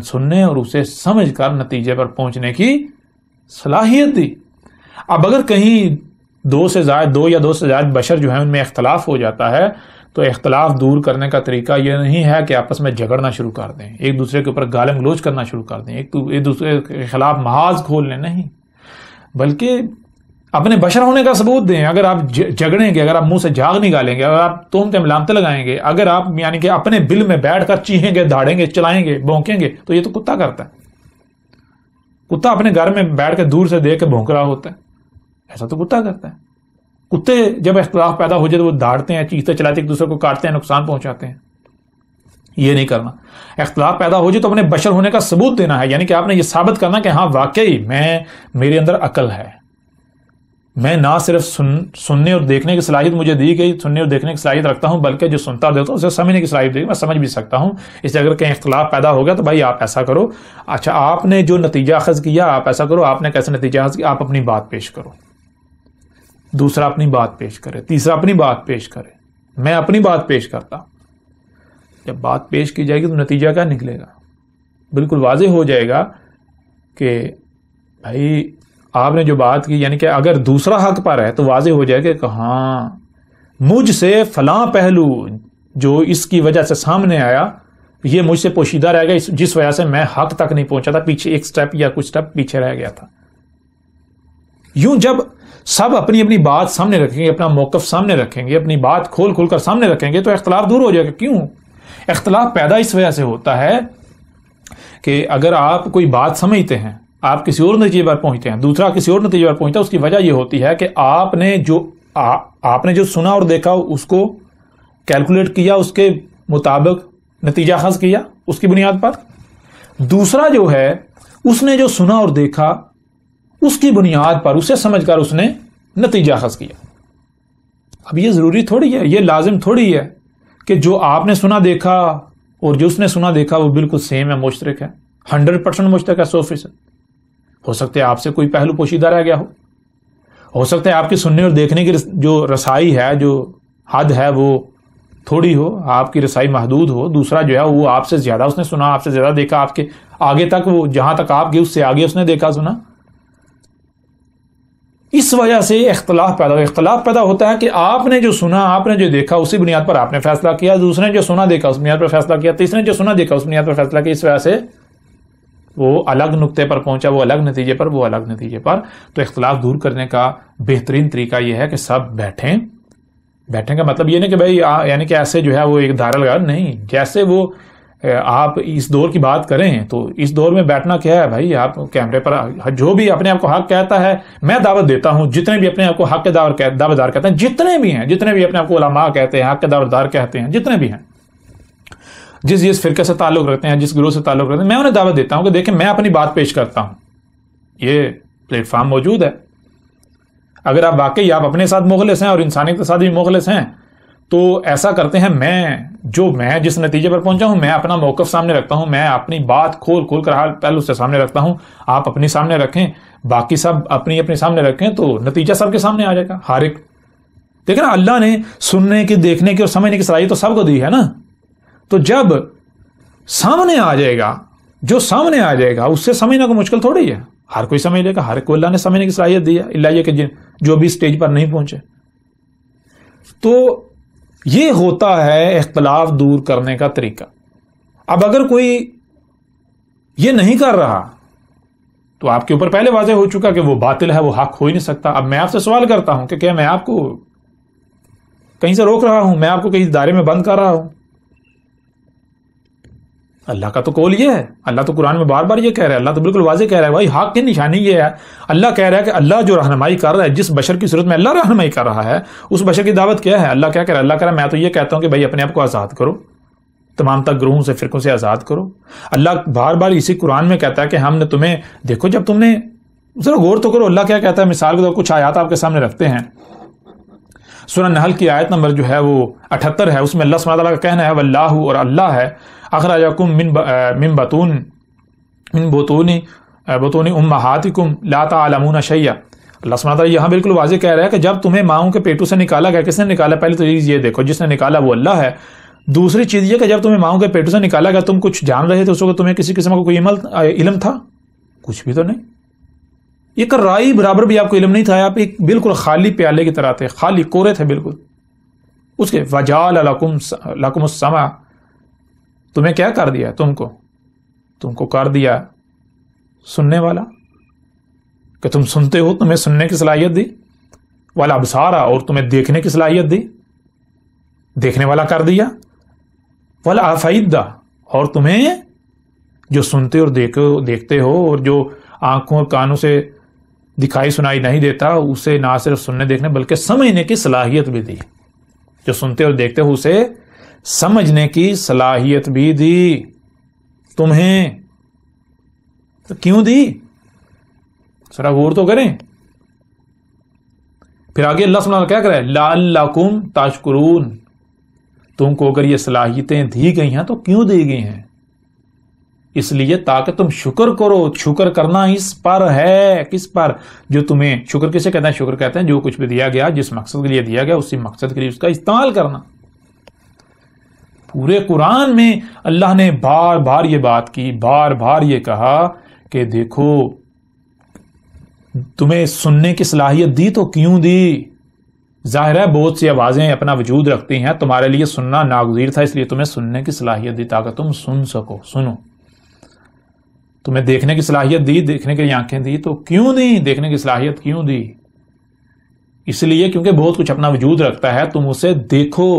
سننے اور اسے سمجھ کر نتیجے پر پہنچنے کی صلاحیت دی. اب اگر کہیں دو یا دو سے زائد بشر جو ہیں ان میں اختلاف ہو جاتا ہے تو اختلاف دور کرنے کا طریقہ یہ نہیں ہے کہ آپس میں جھگڑنا شروع کر دیں, ایک دوسرے کے اوپر گالم گلوچ کرنا شروع کر دیں, ایک دوسرے کے خلاف محاذ کھول لیں. نہیں, بلکہ اپنے بشر ہونے کا ثبوت دیں. اگر آپ جھگڑیں گے, اگر آپ منہ سے جھاگ نکالیں گے, اگر آپ تہمتیں ملامتیں لگائیں گے, اگر آپ یعنی کہ اپنے بل میں بیٹھ کر چیخیں گے, دھاڑیں گے, چلائیں گے, بھونکیں گے, تو یہ تو کتا کرتا ہے. کتا اپنے گھر میں بیٹھ کے دور سے دیکھ کے بھونک رہا ہوتا ہے, ایسا تو کتا کرتا ہے. کتے جب اختلاف پیدا ہو جائے تو وہ دھاڑتے ہیں, چیختے چلاتے ایک دوسرے کو کاٹتے ہیں, نقصان پہنچاتے ہیں. یہ نہیں کرنا. اختلاف پیدا ہو جائے تو اپنے بشر ہونے کا ثبوت دینا ہے, یعنی کہ آپ نے یہ ثابت کرنا کہ ہاں واقعی میرے اندر عقل ہے, میں نہ صرف سننے اور دیکھنے کی صلاحیت مجھے دی گئی, سننے اور دیکھنے کی صلاحیت رکھتا ہوں, بلکہ جو سنتا اور دیکھتا ہوں اسے سمجھنے کی صلاحیت دی, میں سمجھ بھی سکتا ہوں. اس لیے اگر کہیں اختلاف پیدا ہو گیا تو بھائی آپ ایسا کرو, اچھا آپ نے جو نتیجہ اخذ کیا آپ ایسا کرو, آپ نے کیسے نتیجہ اخذ کیا, آپ اپنی بات پیش کرو, دوسرا اپنی بات پیش کرے, تیسرا اپنی بات پیش کرے, میں اپنی بات پیش کرتا. جب بات پیش کی جائے گی تو نتیجہ کیا نکلے گا؟ بالکل واضح ہو جائے گا کہ بھائی آپ نے جو بات کی, یعنی کہ اگر دوسرا حق پر ہے تو واضح ہو جائے گا کہ ہاں مجھ سے فلاں پہلو جو اس کی وجہ سے سامنے آیا یہ مجھ سے پوشیدہ رہ گیا, جس وجہ سے میں حق تک نہیں پہنچا تھا, پیچھے ایک سٹیپ یا کچھ سٹیپ پیچھے رہ گیا تھا. یوں جب سب اپنی اپنی بات سامنے رکھیں گے, اپنا موقف سامنے رکھیں گے, اپنی بات کھول کر سامنے رکھیں گے تو اختلاف دور ہو جائے گا. کیوں اختلاف پیدا اس وجہ سے ہوتا ہے کہ اگر آپ کوئی بات سمجھتے ہیں, آپ کسی اور نتیجے پر پہنچتے ہیں, دوسرا کسی اور نتیجے پر پہنچتا ہے, اس کی وجہ یہ ہوتی ہے کہ آپ نے جو سنا اور دیکھا اس کو کیلکولیٹ کیا, اس کے مطابق نتیجہ اخذ کیا اس کی بنیاد پر. دوسرا جو ہے اس نے جو سنا اور دیکھا اس کی بنیاد پر اسے سمجھ کر اس نے نتیجہ اخذ کیا. اب یہ ضروری تھوڑی ہے, یہ لازم تھوڑی ہے کہ جو آپ نے سنا دیکھا اور جو اس نے سنا دیکھا وہ بالکل سیم ہے, مشترک ہے, 100% مشترک ہے, 100%. ہو سکتا ہے آپ سے کوئی پہلو پوشیدہ رہ گیا ہو سکتا ہے آپ کی سننے اور دیکھنے کی جو رسائی ہے, جو حد ہے وہ تھوڑی ہو, آپ کی رسائی محدود ہو. دوسرا جو ہے وہ آپ سے زیادہ اس نے سنا, آپ سے زیادہ دیکھا, آپ کے آگے تک وہ جہاں تک آپ گئے اس سے آگے اس نے دیکھا سنا. اس وجہ سے اختلاف پیدا ہوتا ہے کہ آپ نے جو سنا, آپ نے جو دیکھا اسی بنیاد پر آپ نے فیصلہ کیا, دوسرے نے جو سنا دیکھا اس بنیاد پر فیصلہ کیا, تیسرے نے جو سنا دیکھا اس بنیاد پر فیصلہ کیا. اس وجہ سے وہ الگ نقطے پر پہنچا, وہ الگ نتیجے پر. تو اختلاف دور کرنے کا بہترین طریقہ یہ ہے کہ سب بیٹھیں کا مطلب یہ نہیں کہ بھائی یعنی کہ ایسے جو ہے وہ ایک دائرہ لگا نہیں. جیسے وہ آپ اس دور کی بات کریں تو اس دور میں بیٹھنا کیا ہے بھائی, آپ کیمرے پر جو بھی اپنے آپ کو حق کہتا ہے, میں دعوت دیتا ہوں جتنے بھی اپنے آپ کو حق کے دعوت دار کہتے ہیں, جتنے بھی اپنے آپ کو علماء کہتے ہیں, حق کے دعوت دار کہتے ہیں, جتنے بھی ہیں, جس فرقے سے تعلق رکھتے ہیں, جس گروہ سے تعلق رکھتے ہیں, میں انہیں دعوت دیتا ہوں کہ دیکھیں میں اپنی بات پیش کرتا ہوں. یہ پلیٹ فارم موجود ہے. اگر آپ واقعی آپ اپنے ساتھ مخلص ہیں اور انسانیت کے ساتھ بھی مخلص ہیں تو ایسا کرتے ہیں, میں جس نتیجے پر پہنچا ہوں میں اپنا موقف سامنے رکھتا ہوں, میں اپنی بات کھول کر حال پہلو سے سامنے رکھتا ہوں, آپ اپنی سامنے رکھیں, باقی سب اپنی سامنے رکھیں, تو نتیجہ سب کے سامنے آ جائے گا. ہر ایک دیکھیں نا, اللہ نے سننے کی, دیکھنے کی اور سمجھنے کی صلاحیت تو سب کو دی ہے نا. تو جب سامنے آ جائے گا, جو سامنے آ جائے گا اس سے سمجھنا کو مشکل تھوڑی ہے, ہر کوئی سمجھ لے گا, ہر کوئی اللہ نے سمجھنے کی صلاحیت دی ہے, اللہ یہ کہ جو بھی اسٹیج پر نہیں پہنچے. تو یہ ہوتا ہے اختلاف دور کرنے کا طریقہ. اب اگر کوئی یہ نہیں کر رہا, تو آپ کے اوپر پہلے واضح ہو چکا کہ وہ باطل ہے، وہ حق ہو ہی نہیں سکتا۔ اب میں آپ سے سوال کرتا ہوں کہ کیا میں آپ کو کہیں سے روک رہا ہوں، میں آپ کو کہیں دائرے میں بند کر رہا ہوں؟ اللہ کا تو قول یہ ہے، اللہ تو قرآن میں بار بار یہ کہہ رہا ہے، اللہ تو بالکل واضح کہہ رہا ہے، بھائی حق کی نشانی یہ ہے۔ اللہ کہہ رہا ہے کہ اللہ جو رہنمائی کر رہا ہے، جس بشر کی صورت میں اللہ رہنمائی کر رہا ہے، اس بشر کی دعوت کیا ہے؟ اللہ کیا کہہ رہا ہے؟ اللہ کہہ رہا ہے میں تو یہ کہتا ہوں کہ بھائی اپنے آپ کو آزاد کرو، تمام تک گروہوں سے، فرقوں سے آزاد کرو۔ اللہ بار بار اسی قرآن میں کہتا ہے کہ ہم نے تمہیں، دیکھو جب تم نے ذرا غور تو کرو اللہ کیا کہتا ہے۔ مثال کے طور کچھ آیات آپ کے سامنے رکھتے ہیں، سورہ نحل کی آیت نمبر جو ہے وہ 78 ہے، اس میں اللہ سبحانہ وتعالیٰ کا کہنا ہے واللہ، اور اللہ ہے، اخرجکم من بطون امہاتکم لا تعلمون شیئا۔ اللہ سبحانہ وتعالیٰ یہاں بالکل واضح کہہ رہا ہے کہ جب تمہیں ماؤں کے پیٹوں سے نکالا گیا، کس نے نکالا؟ پہلے تو یہ دیکھو، جس نے نکالا وہ اللہ ہے۔ دوسری چیز یہ کہ جب تمہیں ماؤں کے پیٹوں سے نکالا گیا تم کچھ جان رہے تھے اس وقت؟ تمہیں کسی قسم کا کوئی علم تھا؟ کچھ بھی تو نہیں، ایک رائی برابر بھی آپ کو علم نہیں تھا، آپ ایک بالکل خالی پیالے کی طرح تھے، خالی کورے تھے بالکل۔ اس کے وجعل لکم السمع، تمہیں کیا کر دیا؟ تم کو کر دیا سننے والا، کہ تم سنتے ہو، تمہیں سننے کی صلاحیت دی، والابصار، اور تمہیں دیکھنے کی صلاحیت دی، دیکھنے والا کر دیا، والافئدہ، اور تمہیں جو سنتے اور دیکھتے ہو اور جو آنکھوں اور کانوں سے دکھائی سنائی نہیں دیتا اسے نہ صرف سننے دیکھنے بلکہ سمجھنے کی صلاحیت بھی دی۔ جو سنتے اور دیکھتے ہو اسے سمجھنے کی صلاحیت بھی دی تمہیں۔ تو کیوں دی؟ ذرا غور تو کریں۔ پھر آگے اللہ سبحانہ کیا کرے؟ لعلکم تشکرون، تم کو اگر یہ صلاحیتیں دی گئی ہیں تو کیوں دی گئی ہیں؟ اس لیے تاکہ تم شکر کرو۔ شکر کرنا اس پر ہے، کس پر؟ جو تمہیں، شکر کسے کہتے ہیں؟ شکر کہتے ہیں جو کچھ بھی دیا گیا، جس مقصد کے لیے دیا گیا اسی مقصد کے لیے اس کا استعمال کرنا۔ پورے قرآن میں اللہ نے بار بار یہ بات کی، بار بار یہ کہا کہ دیکھو تمہیں سننے کی صلاحیت دی تو کیوں دی؟ ظاہر ہے بہت سی آوازیں اپنا وجود رکھتی ہیں، تمہارے لیے سننا ناگزیر تھا، اس لیے تمہیں سننے کی صلاحیت دی تاکہ تم سن سکو، سنو۔ تمہیں دیکھنے کی صلاحیت دی، دیکھنے کے لیے آنکھیں دی، تو کیوں دی؟ دیکھنے کی صلاحیت کیوں دی؟ اس لیے کیونکہ بہت کچھ اپنا وجود رکھتا ہے، تم اسے دیکھو،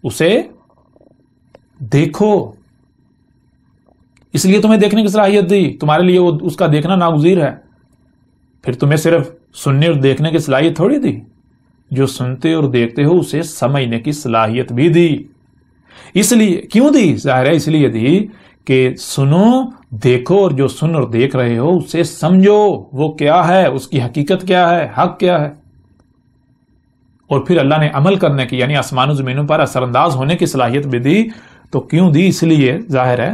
اسے دیکھو، اس لیے تمہیں دیکھنے کی صلاحیت دی، تمہارے لیے وہ اس کا دیکھنا ناگزیر ہے۔ پھر تمہیں صرف سننے اور دیکھنے کی صلاحیت تھوڑی دی، جو سنتے اور دیکھتے ہو اسے سمجھنے کی صلاحیت بھی دی۔ اس لیے کیوں دی؟ ظاہر ہے اس لیے دی کہ سنو، دیکھو، اور جو سن اور دیکھ رہے ہو اسے سمجھو، وہ کیا ہے، اس کی حقیقت کیا ہے، حق کیا ہے۔ اور پھر اللہ نے عمل کرنے کی، یعنی آسمان و زمینوں پر اثر انداز ہونے کی صلاحیت بھی دی۔ تو کیوں دی؟ اس لیے ظاہر ہے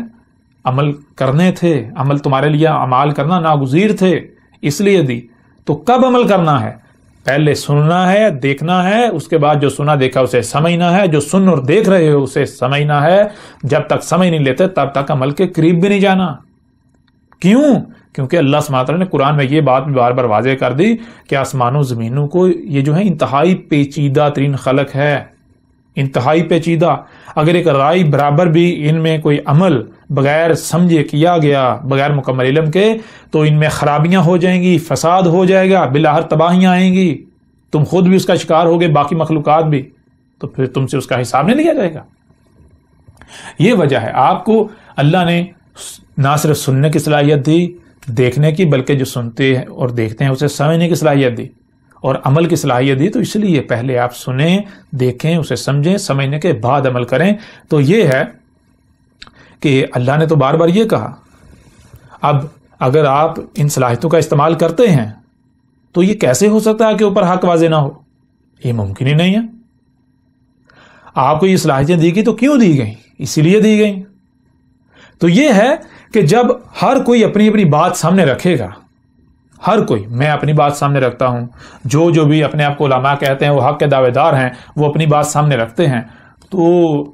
عمل کرنے تھے، عمل تمہارے لیے اعمال کرنا ناگزیر تھے، اس لیے دی۔ تو کب عمل کرنا ہے؟ پہلے سننا ہے، دیکھنا ہے، اس کے بعد جو سنا دیکھا اسے سمجھنا ہے، جو سن اور دیکھ رہے ہو اسے سمجھنا ہے۔ جب تک سمجھ نہیں لیتے تب تک عمل کے قریب بھی نہیں جانا۔ کیوں؟ کیونکہ اللہ سبحانہ وتعالیٰ نے قرآن میں یہ بات بھی بار بار واضح کر دی کہ آسمانوں زمینوں کو یہ جو ہے انتہائی پیچیدہ ترین خلق ہے، انتہائی پیچیدہ۔ اگر ایک رائی برابر بھی ان میں کوئی عمل بغیر سمجھے کیا گیا، بغیر مکمل علم کے، تو ان میں خرابیاں ہو جائیں گی، فساد ہو جائے گا، بالآخر تباہیاں آئیں گی، تم خود بھی اس کا شکار ہوگے، باقی مخلوقات بھی، تو پھر تم سے اس کا حساب نہیں لیا جائے گا۔ یہ وجہ ہے آپ کو اللہ نے نہ صرف سننے کی صلاحیت دی، دیکھنے کی، بلکہ جو سنتے ہیں اور دیکھتے ہیں اسے سمجھنے کی صلاحیت دی اور عمل کی صلاحیت دی۔ تو اس لیے پہلے آپ سنیں، دیکھیں، اسے سمجھیں، سمجھنے کے بعد عمل کریں۔ تو یہ ہے کہ اللہ نے تو بار بار یہ کہا۔ اب اگر آپ ان صلاحیتوں کا استعمال کرتے ہیں تو یہ کیسے ہو سکتا ہے کہ اوپر حق واضح نہ ہو؟ یہ ممکن ہی نہیں ہے۔ آپ کو یہ صلاحیتیں دی گئی تو کیوں دی گئیں؟ اسی لیے دی گئیں۔ تو یہ ہے کہ جب ہر کوئی اپنی اپنی بات سامنے رکھے گا، ہر کوئی، میں اپنی بات سامنے رکھتا ہوں، جو بھی اپنے آپ کو علماء کہتے ہیں وہ حق کے دعوے دار ہیں، وہ اپنی بات سامنے رکھتے ہیں، تو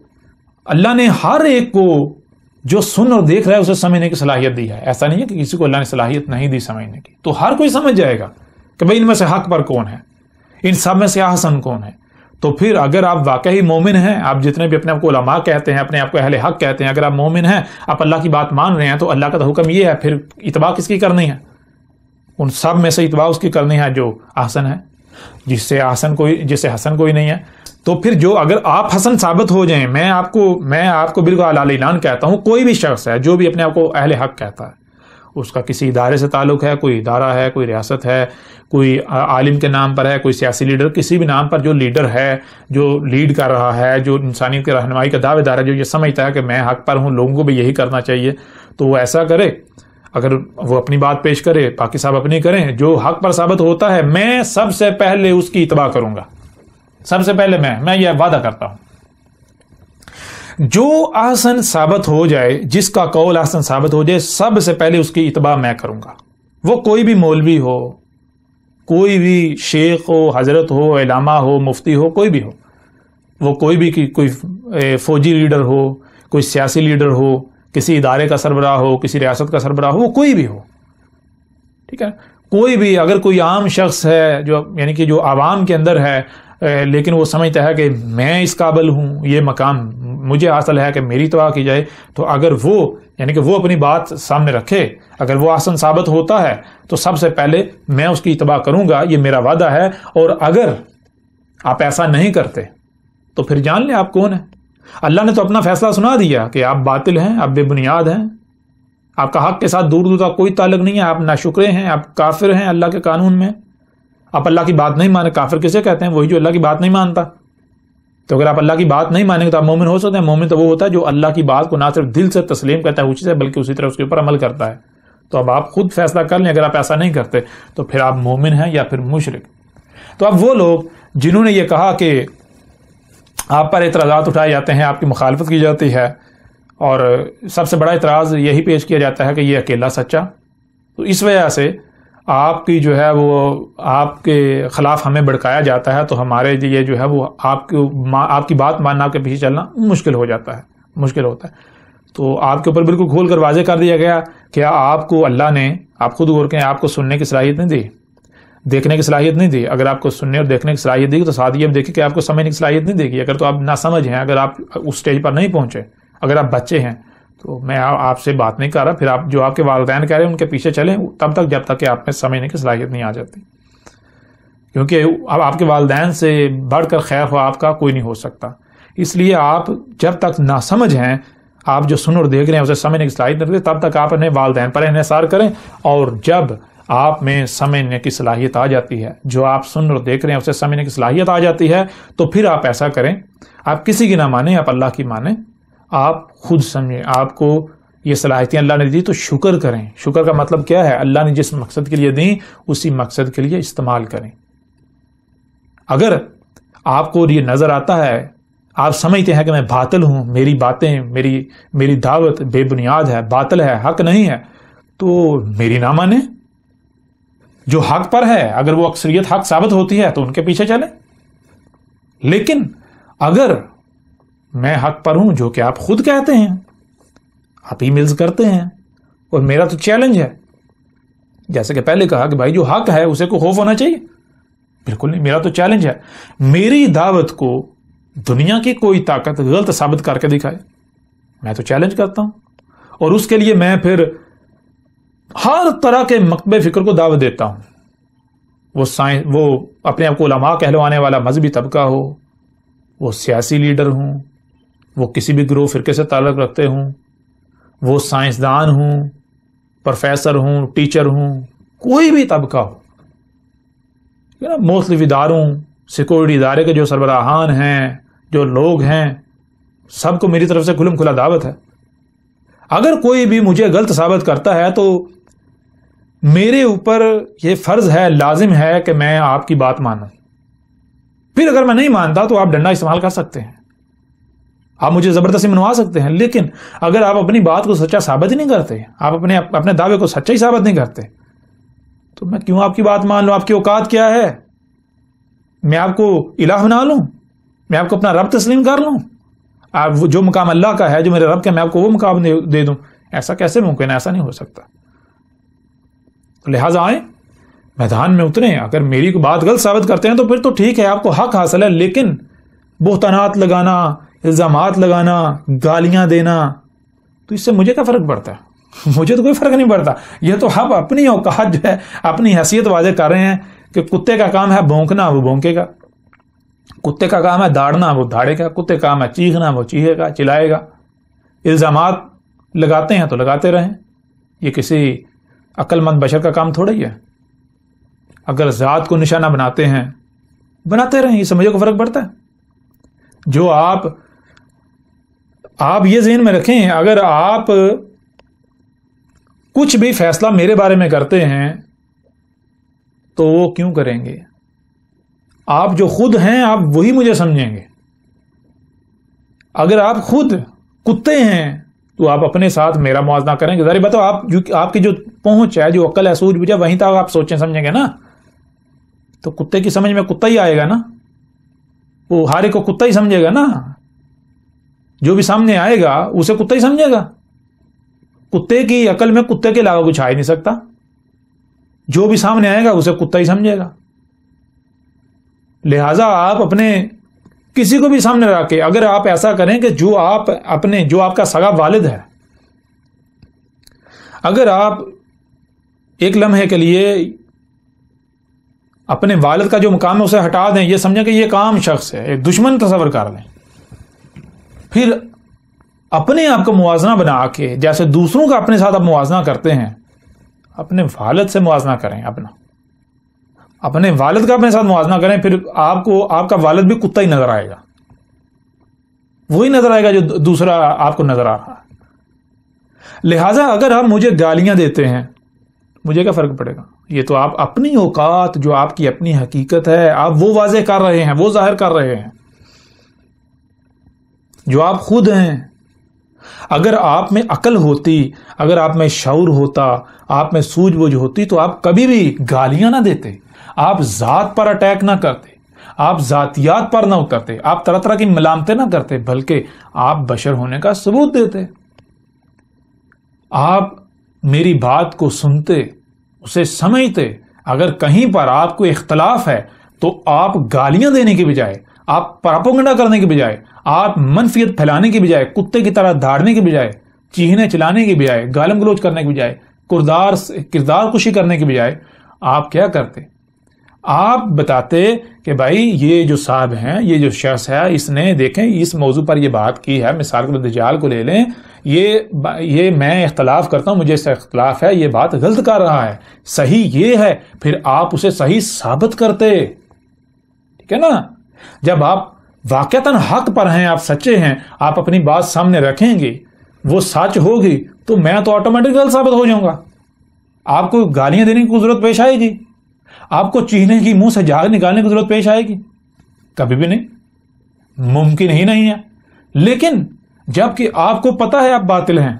اللہ نے ہر ایک کو جو سن اور دیکھ رہا ہے اسے سمجھنے کی صلاحیت دی ہے۔ ایسا نہیں ہے کہ کسی کو اللہ نے صلاحیت نہیں دی سمجھنے کی، تو ہر کوئی سمجھ جائے گا کہ بھئی ان میں سے حق پر کون ہے، ان سب میں سے احسن کون ہے۔ تو پھر اگر آپ واقعی مومن ہیں، آپ جتنے بھی اپنے آپ کو علماء کہتے ہیں، اپنے آپ کو اہل حق کہتے ہیں، اگر آپ مومن ہیں، آپ اللہ کی بات مان رہے ہیں، تو اللہ کا تو حکم یہ ہے، پھر اتباع کس کی کرنی ہے؟ ان سب میں سے اتباع اس کی کرنی ہے جو احسن ہے، جس سے حسن کوئی نہیں ہے۔ تو پھر جو اگر آپ حسن ثابت ہو جائیں، میں آپ کو بالکل علی اعلان کہتا ہوں، کوئی بھی شخص ہے جو بھی اپنے آپ کو اہل حق کہتا ہے، اس کا کسی ادارے سے تعلق ہے، کوئی ادارہ ہے، کوئی ریاست ہے، کوئی عالم کے نام پر ہے، کوئی سیاسی لیڈر، کسی بھی نام پر جو لیڈر ہے، جو لیڈ کر رہا ہے، جو انسانیت کی رہنمائی کا دعوے دار ہے، جو یہ سمجھتا ہے کہ میں حق پر ہوں، لوگوں کو بھی یہی کرنا چاہیے، تو وہ ایسا کرے۔ اگر وہ اپنی بات پیش کرے، باقی صاحب اپنی کریں، جو حق پر ثابت ہوتا ہے میں سب سے پہلے اس کی اتباع کروں گا، سب سے پہلے میں یہ وعدہ کرتا ہوں۔ جو احسن ثابت ہو جائے، جس کا قول احسن ثابت ہو جائے، سب سے پہلے اس کی اتباع میں کروں گا، وہ کوئی بھی مولوی ہو، کوئی بھی شیخ ہو، حضرت ہو، علامہ ہو، مفتی ہو، کوئی بھی ہو، وہ کوئی بھی کوئی فوجی لیڈر ہو، کوئی سیاسی لیڈر ہو، کسی ادارے کا سربراہ ہو، کسی ریاست کا سربراہ ہو، وہ کوئی بھی ہو، ٹھیک ہے، کوئی بھی، اگر کوئی عام شخص ہے جو یعنی کہ جو عوام کے اندر ہے، لیکن وہ سمجھتا ہے کہ میں اس قابل ہوں، یہ مقام مجھے حاصل ہے کہ میری اتباع کی جائے، تو اگر وہ یعنی کہ وہ اپنی بات سامنے رکھے، اگر وہ احسن ثابت ہوتا ہے تو سب سے پہلے میں اس کی اتباع کروں گا، یہ میرا وعدہ ہے۔ اور اگر آپ ایسا نہیں کرتے تو پھر جان لیں آپ کون ہیں۔ اللہ نے تو اپنا فیصلہ سنا دیا کہ آپ باطل ہیں، آپ بے بنیاد ہیں، آپ کا حق کے ساتھ دور دور تک کوئی تعلق نہیں ہے، آپ ناشکرے ہیں، آپ کافر ہیں اللہ کے قانون میں، آپ اللہ کی بات نہیں مانے۔ کافر کسے کہتے ہیں؟ وہی جو اللہ کی بات نہیں مانتا۔ تو اگر آپ اللہ کی بات نہیں مانیں گے تو آپ مومن ہو سکتے ہیں۔ مومن تو وہ ہوتا ہے جو اللہ کی بات کو نہ صرف دل سے تسلیم کرتا ہے اسی سے، بلکہ اسی طرح اس کے اوپر عمل کرتا ہے۔ تو اب آپ خود فیصلہ کر لیں، اگر آپ ایسا نہیں کرتے تو پھر آپ مومن ہیں یا پھر مشرک۔ تو اب وہ لوگ جنہوں نے یہ کہا کہ آپ پر اعتراضات اٹھائے جاتے ہیں، آپ کی مخالفت کی جاتی ہے، اور سب سے بڑا اعتراض یہی پیش کیا جاتا ہے کہ یہ اکیلا سچا، تو اس وجہ سے آپ کی جو ہے وہ آپ کے خلاف ہمیں بھڑکایا جاتا ہے، تو ہمارے یہ جو ہے وہ آپ کی بات ماننا، آپ کے پیچھے چلنا مشکل ہو جاتا ہے، مشکل ہوتا ہے۔ تو آپ کے اوپر بالکل کھول کر واضح کر دیا گیا کہ آپ کو اللہ نے، آپ خود غور کریں، آپ کو سننے کی صلاحیت نہیں دی، دیکھنے کی صلاحیت نہیں دی۔ اگر آپ کو سننے اور دیکھنے کی صلاحیت دی تو ساتھ یہ دیکھیں کہ آپ کو سمجھنے کی صلاحیت نہیں دے گی۔ اگر تو آپ نہ سمجھ ہیں، اگر آپ اس سٹیج پر نہیں پہنچے، اگر آپ بچے ہیں، تو میں آپ سے بات نہیں کر رہا، پھر آپ جو آپ کے والدین کہہ رہے ہیں ان کے پیچھے چلیں تب تک جب تک کہ آپ میں سمجھنے کی صلاحیت نہیں آ جاتی، کیونکہ اب آپ کے والدین سے بڑھ کر خیر خواہ آپ کا کوئی نہیں ہو سکتا۔ اس لیے آپ جب تک نہ سمجھ ہیں، آپ جو سن اور دیکھ رہے ہیں اسے سمجھنے کی صلاحیت نہیں رکھتے، تب تک آپ اپنے والدین پر انحصار کریں، اور جب آپ میں سمجھنے کی صلاحیت آ جاتی ہے، جو آپ سن اور دیکھ رہے ہیں اسے سمجھنے کی صلاحیت آ جاتی ہے، تو پھر آپ ایسا کریں، آپ کسی کی نہ مانیں، آپ اللہ کی مانیں، آپ خود سمجھیں، آپ کو یہ صلاحیتیں اللہ نے دی تو شکر کریں۔ شکر کا مطلب کیا ہے؟ اللہ نے جس مقصد کے لیے دیں اسی مقصد کے لیے استعمال کریں۔ اگر آپ کو یہ نظر آتا ہے، آپ سمجھتے ہیں کہ میں باطل ہوں، میری باتیں، میری دعوت بے بنیاد ہے، باطل ہے، حق نہیں ہے، تو میری نہ مانیں۔ جو حق پر ہے، اگر وہ اکثریت حق ثابت ہوتی ہے تو ان کے پیچھے چلیں، لیکن اگر میں حق پر ہوں، جو کہ آپ خود کہتے ہیں، آپ ای میلز کرتے ہیں، اور میرا تو چیلنج ہے، جیسے کہ پہلے کہا کہ بھائی جو حق ہے اسے کو خوف ہونا چاہیے، بالکل نہیں، میرا تو چیلنج ہے، میری دعوت کو دنیا کی کوئی طاقت غلط ثابت کر کے دکھائے، میں تو چیلنج کرتا ہوں، اور اس کے لیے میں پھر ہر طرح کے مکتب فکر کو دعوت دیتا ہوں، وہ اپنے آپ کو علماء کہلوانے والا مذہبی طبقہ ہو، وہ سیاسی لیڈر ہوں، وہ کسی بھی گروہ فرقے سے تعلق رکھتے ہوں، وہ سائنسدان ہوں، پروفیسر ہوں، ٹیچر ہوں، کوئی بھی طبقہ ہو، مختلف اداروں، سیکورٹی ادارے کے جو سربراہان ہیں، جو لوگ ہیں، سب کو میری طرف سے کھلم کھلا دعوت ہے۔ اگر کوئی بھی مجھے غلط ثابت کرتا ہے تو میرے اوپر یہ فرض ہے، لازم ہے کہ میں آپ کی بات مانوں۔ پھر اگر میں نہیں مانتا تو آپ ڈنڈا استعمال کر سکتے ہیں، آپ مجھے زبردستی منوا سکتے ہیں، لیکن اگر آپ اپنی بات کو سچا ثابت ہی نہیں کرتے، آپ اپنے دعوے کو سچا ہی ثابت نہیں کرتے، تو میں کیوں آپ کی بات مان لوں؟ آپ کی اوقات کیا ہے؟ میں آپ کو الہ بنا لوں؟ میں آپ کو اپنا رب تسلیم کر لوں؟ آپ جو مقام اللہ کا ہے، جو میرے رب کا، میں آپ کو وہ مقام دے دوں؟ ایسا کیسے ممکن ہے؟ ایسا نہیں ہو سکتا۔ لہٰذا آئیں، میدان میں اتریں، اگر میری کو بات غلط ثابت کرتے ہیں تو پھر تو ٹھیک ہے، آپ کو حق حاصل ہے، لیکن بہتانات لگانا، الزامات لگانا، گالیاں دینا، تو اس سے مجھے کیا فرق پڑتا ہے؟ مجھے تو کوئی فرق نہیں پڑتا. یہ تو آپ اپنی اوقات جو ہے، اپنی حیثیت واضح کر رہے ہیں کہ کتے کا کام ہے بھونکنا، وہ بھونکے گا. کتے کا کام ہے داڑنا، وہ داڑے گا. کتے کا کام ہے چیخنا، وہ چیخے گا، چلائے گا. الزامات لگاتے ہیں تو لگاتے رہیں. یہ کسی عقل مند بشر کا کام تھوڑا ہی ہے. اگر ذات کو نشانہ بناتے ہیں، بناتے رہیں، اس سے مجھے کو فرق پڑتا ہے. جو آپ یہ ذہن میں رکھیں، اگر آپ کچھ بھی فیصلہ میرے بارے میں کرتے ہیں تو وہ کیوں کریں گے؟ آپ جو خود ہیں آپ وہی مجھے سمجھیں گے. اگر آپ خود کتے ہیں تو آپ اپنے ساتھ میرا موازنہ کریں گے. ظاہر بتاؤ آپ کی جو پہنچ ہے، جو عقل ہے، سوچ بوجھ ہے، وہیں تک آپ سوچیں سمجھیں گے نا. تو کتے کی سمجھ میں کتا ہی آئے گا نا. وہ ہر ایک کو کتا ہی سمجھے گا نا. جو بھی سامنے آئے گا اسے کتا ہی سمجھے گا. کتے کی عقل میں کتے کے علاوہ کچھ آ ہی نہیں سکتا. جو بھی سامنے آئے گا اسے کتا ہی سمجھے گا. لہذا آپ اپنے کسی کو بھی سامنے رکھ کے اگر آپ ایسا کریں کہ جو آپ کا سگا والد ہے، اگر آپ ایک لمحے کے لیے اپنے والد کا جو مقام ہے اسے ہٹا دیں، یہ سمجھیں کہ یہ ایک عام شخص ہے، ایک دشمن تصور کر لیں، پھر اپنے آپ کو موازنہ بنا کے جیسے دوسروں کا اپنے ساتھ آپ موازنہ کرتے ہیں، اپنے والد سے موازنہ کریں. اپنے والد کا اپنے ساتھ موازنہ کریں، پھر آپ کا والد بھی کتا ہی نظر آئے گا. وہی نظر آئے گا جو دوسرا آپ کو نظر آ رہا ہے. لہٰذا اگر آپ مجھے گالیاں دیتے ہیں، مجھے کیا فرق پڑے گا؟ یہ تو آپ اپنی اوقات، جو آپ کی اپنی حقیقت ہے، آپ وہ واضح کر رہے ہیں، وہ ظاہر کر رہے ہیں جو آپ خود ہیں. اگر آپ میں عقل ہوتی، اگر آپ میں شعور ہوتا، آپ میں سوجھ بوجھ ہوتی، تو آپ کبھی بھی گالیاں نہ دیتے، آپ ذات پر اٹیک نہ کرتے، آپ ذاتیات پر نہ اترتے، آپ طرح طرح کی ملامتیں نہ کرتے، بلکہ آپ بشر ہونے کا ثبوت دیتے. آپ میری بات کو سنتے، اسے سمجھتے. اگر کہیں پر آپ کو اختلاف ہے تو آپ گالیاں دینے کی بجائے، آپ پراپوگنڈا کرنے کی بجائے، آپ منفیت پھیلانے کی بجائے، کتے کی طرح دھاڑنے کی بجائے، چیخنے چلانے کی بجائے، گالم گلوچ کرنے کی بجائے، کردار کشی کرنے کی بجائے، آپ کیا کرتے؟ آپ بتاتے کہ بھائی یہ جو صاحب ہیں، یہ جو شخص ہے، اس نے دیکھیں اس موضوع پر یہ بات کی ہے. مثال کے طور دجال کو لے لیں، یہ میں اختلاف کرتا ہوں، مجھے اس سے اختلاف ہے، یہ بات غلط کر رہا ہے، صحیح یہ ہے. پھر آپ اسے صحیح ثابت کرتے. ٹھیک ہے نا؟ جب آپ واقعتاً حق پر ہیں، آپ سچے ہیں، آپ اپنی بات سامنے رکھیں گے، وہ سچ ہوگی، تو میں تو آٹومیٹک غلط ثابت ہو جاؤں گا. آپ کو گالیاں دینے کی ضرورت پیش آئے گی؟ آپ کو چیخنے کی، منہ سے جھاگ نکالنے کی ضرورت پیش آئے گی؟ کبھی بھی نہیں، ممکن ہی نہیں ہے. لیکن جب کہ آپ کو پتا ہے آپ باطل ہیں،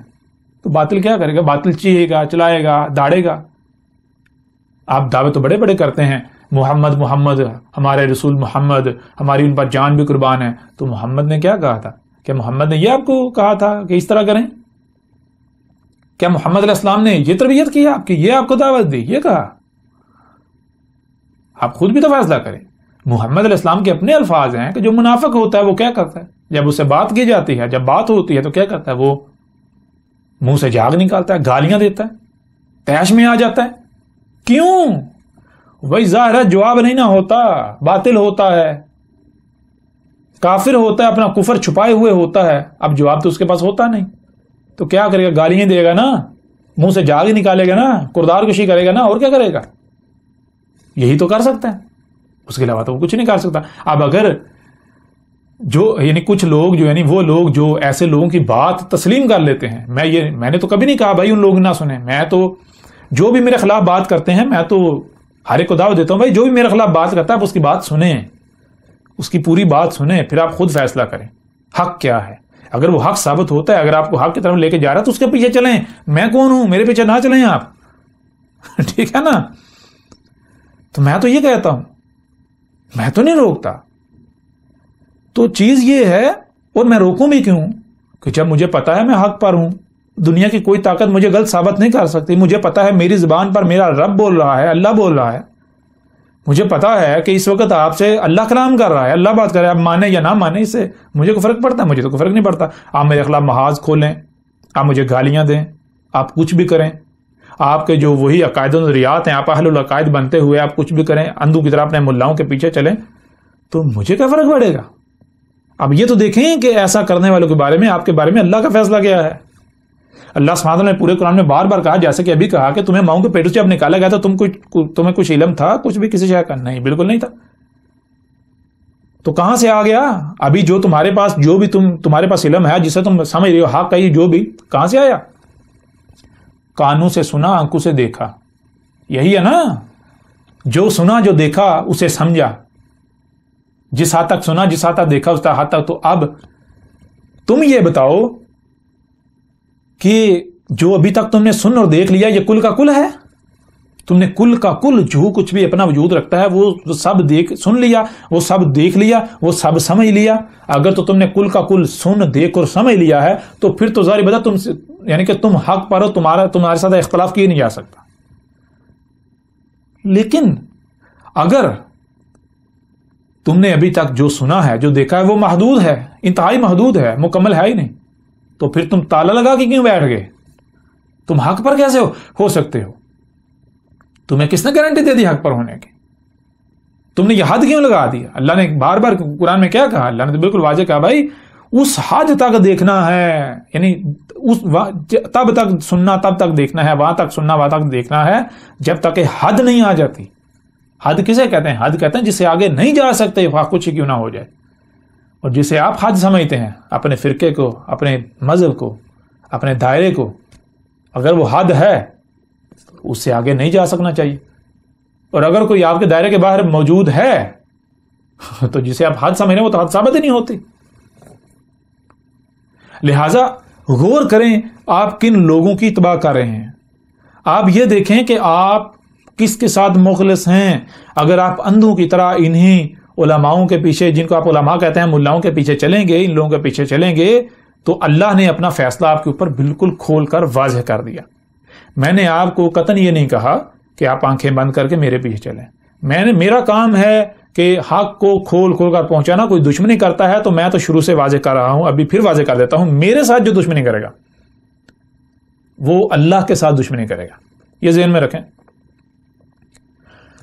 تو باطل کیا کرے گا؟ باطل چیخے گا، چلائے گا، داڑے گا. آپ دعوے تو بڑے بڑے کرتے ہیں، محمد، ہمارے رسول محمد، ہماری ان پر جان بھی قربان ہے. تو محمد نے کیا کہا تھا؟ کیا محمد نے یہ آپ کو کہا تھا کہ اس طرح کریں؟ کیا محمد علیہ السلام نے یہ تربیت کی آپ کی، یہ آپ کو دعوت دی، یہ کہا؟ آپ خود بھی تو فیصلہ کریں. محمد علیہ السلام کے اپنے الفاظ ہیں کہ جو منافق ہوتا ہے وہ کیا کرتا ہے؟ جب اسے بات کی جاتی ہے، جب بات ہوتی ہے تو کیا کرتا ہے؟ وہ منہ سے جھاگ نکالتا ہے، گالیاں دیتا ہے، تیش میں آ جاتا ہے. کیوں؟ وہی ظاہر ہے جواب نہیں نہ ہوتا، باطل ہوتا ہے، کافر ہوتا ہے، اپنا کفر چھپائے ہوئے ہوتا ہے. اب جواب تو اس کے پاس ہوتا نہیں، تو کیا کرے گا؟ گالیاں دے گا نا، منہ سے جھاگ نکالے گا نا، کردار کشی کرے گا نا، اور کیا کرے گا؟ یہی تو کر سکتا ہے، اس کے علاوہ تو وہ کچھ نہیں کر سکتا. اب اگر یعنی کچھ لوگ وہ لوگ جو ایسے لوگوں کی بات تسلیم کر لیتے ہیں، میں نے تو کبھی نہیں کہا بھائی ان لوگ نہ سنیں. میں تو جو بھی میرے خلاف بات کرتے ہیں، میں تو ہر ایک کو دعوت دیتا ہوں بھائی جو بھی میرے خلاف بات کرتا ہے آپ اس کی بات سنیں، اس کی پوری بات سنیں، پھر آپ خود فیصلہ کریں حق کیا ہے. اگر وہ حق ثابت ہوتا ہے، اگر آپ کو حق کی طرف لے کے جا رہا ہے تو اس کے پیچھے چلیں. میں کون ہوں؟ میرے پیچھے نہ چلیں آپ. ٹھیک ہے نا؟ تو میں تو یہ کہتا ہوں، میں تو نہیں روکتا. تو چیز یہ ہے، اور میں روکوں بھی کیوں؟ کہ جب مجھے پتا ہے میں حق پر ہوں، دنیا کی کوئی طاقت مجھے غلط ثابت نہیں کر سکتی. مجھے پتا ہے میری زبان پر میرا رب بول رہا ہے، اللہ بول رہا ہے. مجھے پتا ہے کہ اس وقت آپ سے اللہ کلام کر رہا ہے، اللہ بات کر رہا ہے، آپ مانیں یا نہ مانیں، اس سے مجھے کوئی فرق پڑتا ہے؟ مجھے تو کوئی فرق نہیں پڑتا۔ آپ میرے خلاف محاذ کھولیں، آپ مجھے گالیاں دیں، آپ کچھ بھی کریں، آپ کے جو وہی عقائد و نظریات ہیں، آپ اہل العقائد بنتے ہوئے آپ کچھ بھی کریں، اندھو کی طرح اپنے ملاؤں کے پیچھے چلیں، تو مجھے کیا فرق پڑے گا؟ اب یہ تو دیکھیں کہ ایسا کرنے والوں کے بارے میں، آپ کے بارے میں اللہ کا فیصلہ کیا ہے۔ اللہ سبحانہ وتعالیٰ نے پورے قرآن میں بار بار کہا، جیسے کہ ابھی کہا کہ تمہیں ماؤں کے پیٹوں سے اب نکالا گیا تھا، تمہیں کچھ علم تھا کچھ بھی کسی شے کا؟ نہیں، بالکل نہیں تھا۔ تو کہاں سے آ گیا؟ ابھی جو تمہارے پاس تمہارے پاس علم ہے، جسے تم سمجھ رہے ہو حق ہے، جو بھی کہاں سے آیا؟ کانوں سے سنا، آنکھوں سے دیکھا، یہی ہے نا؟ جو سنا، جو دیکھا، اسے سمجھا، جس حد تک سنا، جس حد تک دیکھا، اس حد تک۔ تو اب تم یہ بتاؤ کہ جو ابھی تک تم نے سن اور دیکھ لیا، یہ کل کا کل ہے؟ تم نے کل کا کل جو کچھ بھی اپنا وجود رکھتا ہے وہ سب سن لیا، وہ سب دیکھ لیا، وہ سب سمجھ لیا؟ اگر تو تم نے کل کا کل سن، دیکھ اور سمجھ لیا ہے تو پھر تو ظاہر بتا یعنی کہ تم حق پر ہو، تمہارے ساتھ اختلاف کیا نہیں جا سکتا۔ لیکن اگر تم نے ابھی تک جو سنا ہے، جو دیکھا ہے، وہ محدود ہے، انتہائی محدود ہے، مکمل ہے ہی نہیں، تو پھر تم تالا لگا کے کیوں بیٹھ گئے؟ تم حق پر کیسے ہو سکتے ہو؟ تمہیں کس نے گارنٹی دے دی حق پر ہونے کی؟ تم نے یہ حد کیوں لگا دیا؟ اللہ نے بار بار قرآن میں کیا کہا؟ اللہ نے تو بالکل واضح کہا، بھائی اس حد تک دیکھنا ہے، یعنی تب تک سننا، تب تک دیکھنا ہے، وہاں تک سننا، وہاں تک دیکھنا ہے جب تک کہ حد نہیں آ جاتی۔ حد کسے کہتے ہیں؟ حد کہتے ہیں جسے آگے نہیں جا سکتے، کچھ کیوں نہ ہو جائے، اور جسے آپ حد سمجھتے ہیں اپنے فرقے کو، اپنے مذہب کو، اپنے دائرے کو، اگر وہ حد ہے اس سے آگے نہیں جا سکنا چاہیے۔ اور اگر کوئی آپ کے دائرے کے باہر موجود ہے تو جسے آپ حد سمجھ رہے ہیں وہ تو حد ثابت ہی نہیں ہوتی۔ لہذا غور کریں آپ کن لوگوں کی اتباع کر رہے ہیں۔ آپ یہ دیکھیں کہ آپ کس کے ساتھ مخلص ہیں۔ اگر آپ اندھوں کی طرح انہی علماؤں کے پیچھے، جن کو آپ علماء کہتے ہیں، ملاؤں کے پیچھے چلیں گے، ان لوگوں کے پیچھے چلیں گے، تو اللہ نے اپنا فیصلہ آپ کے اوپر بالکل کھول کر واضح کر دیا۔ میں نے آپ کو قطعاً یہ نہیں کہا کہ آپ آنکھیں بند کر کے میرے پیچھے چلیں۔ میرا کام ہے کہ حق کو کھول کر پہنچانا۔ کوئی دشمنی کرتا ہے تو میں تو شروع سے واضح کر رہا ہوں، ابھی پھر واضح کر دیتا ہوں، میرے ساتھ جو دشمنی کرے گا وہ اللہ کے ساتھ دشمنی کرے گا، یہ ذہن میں رکھیں۔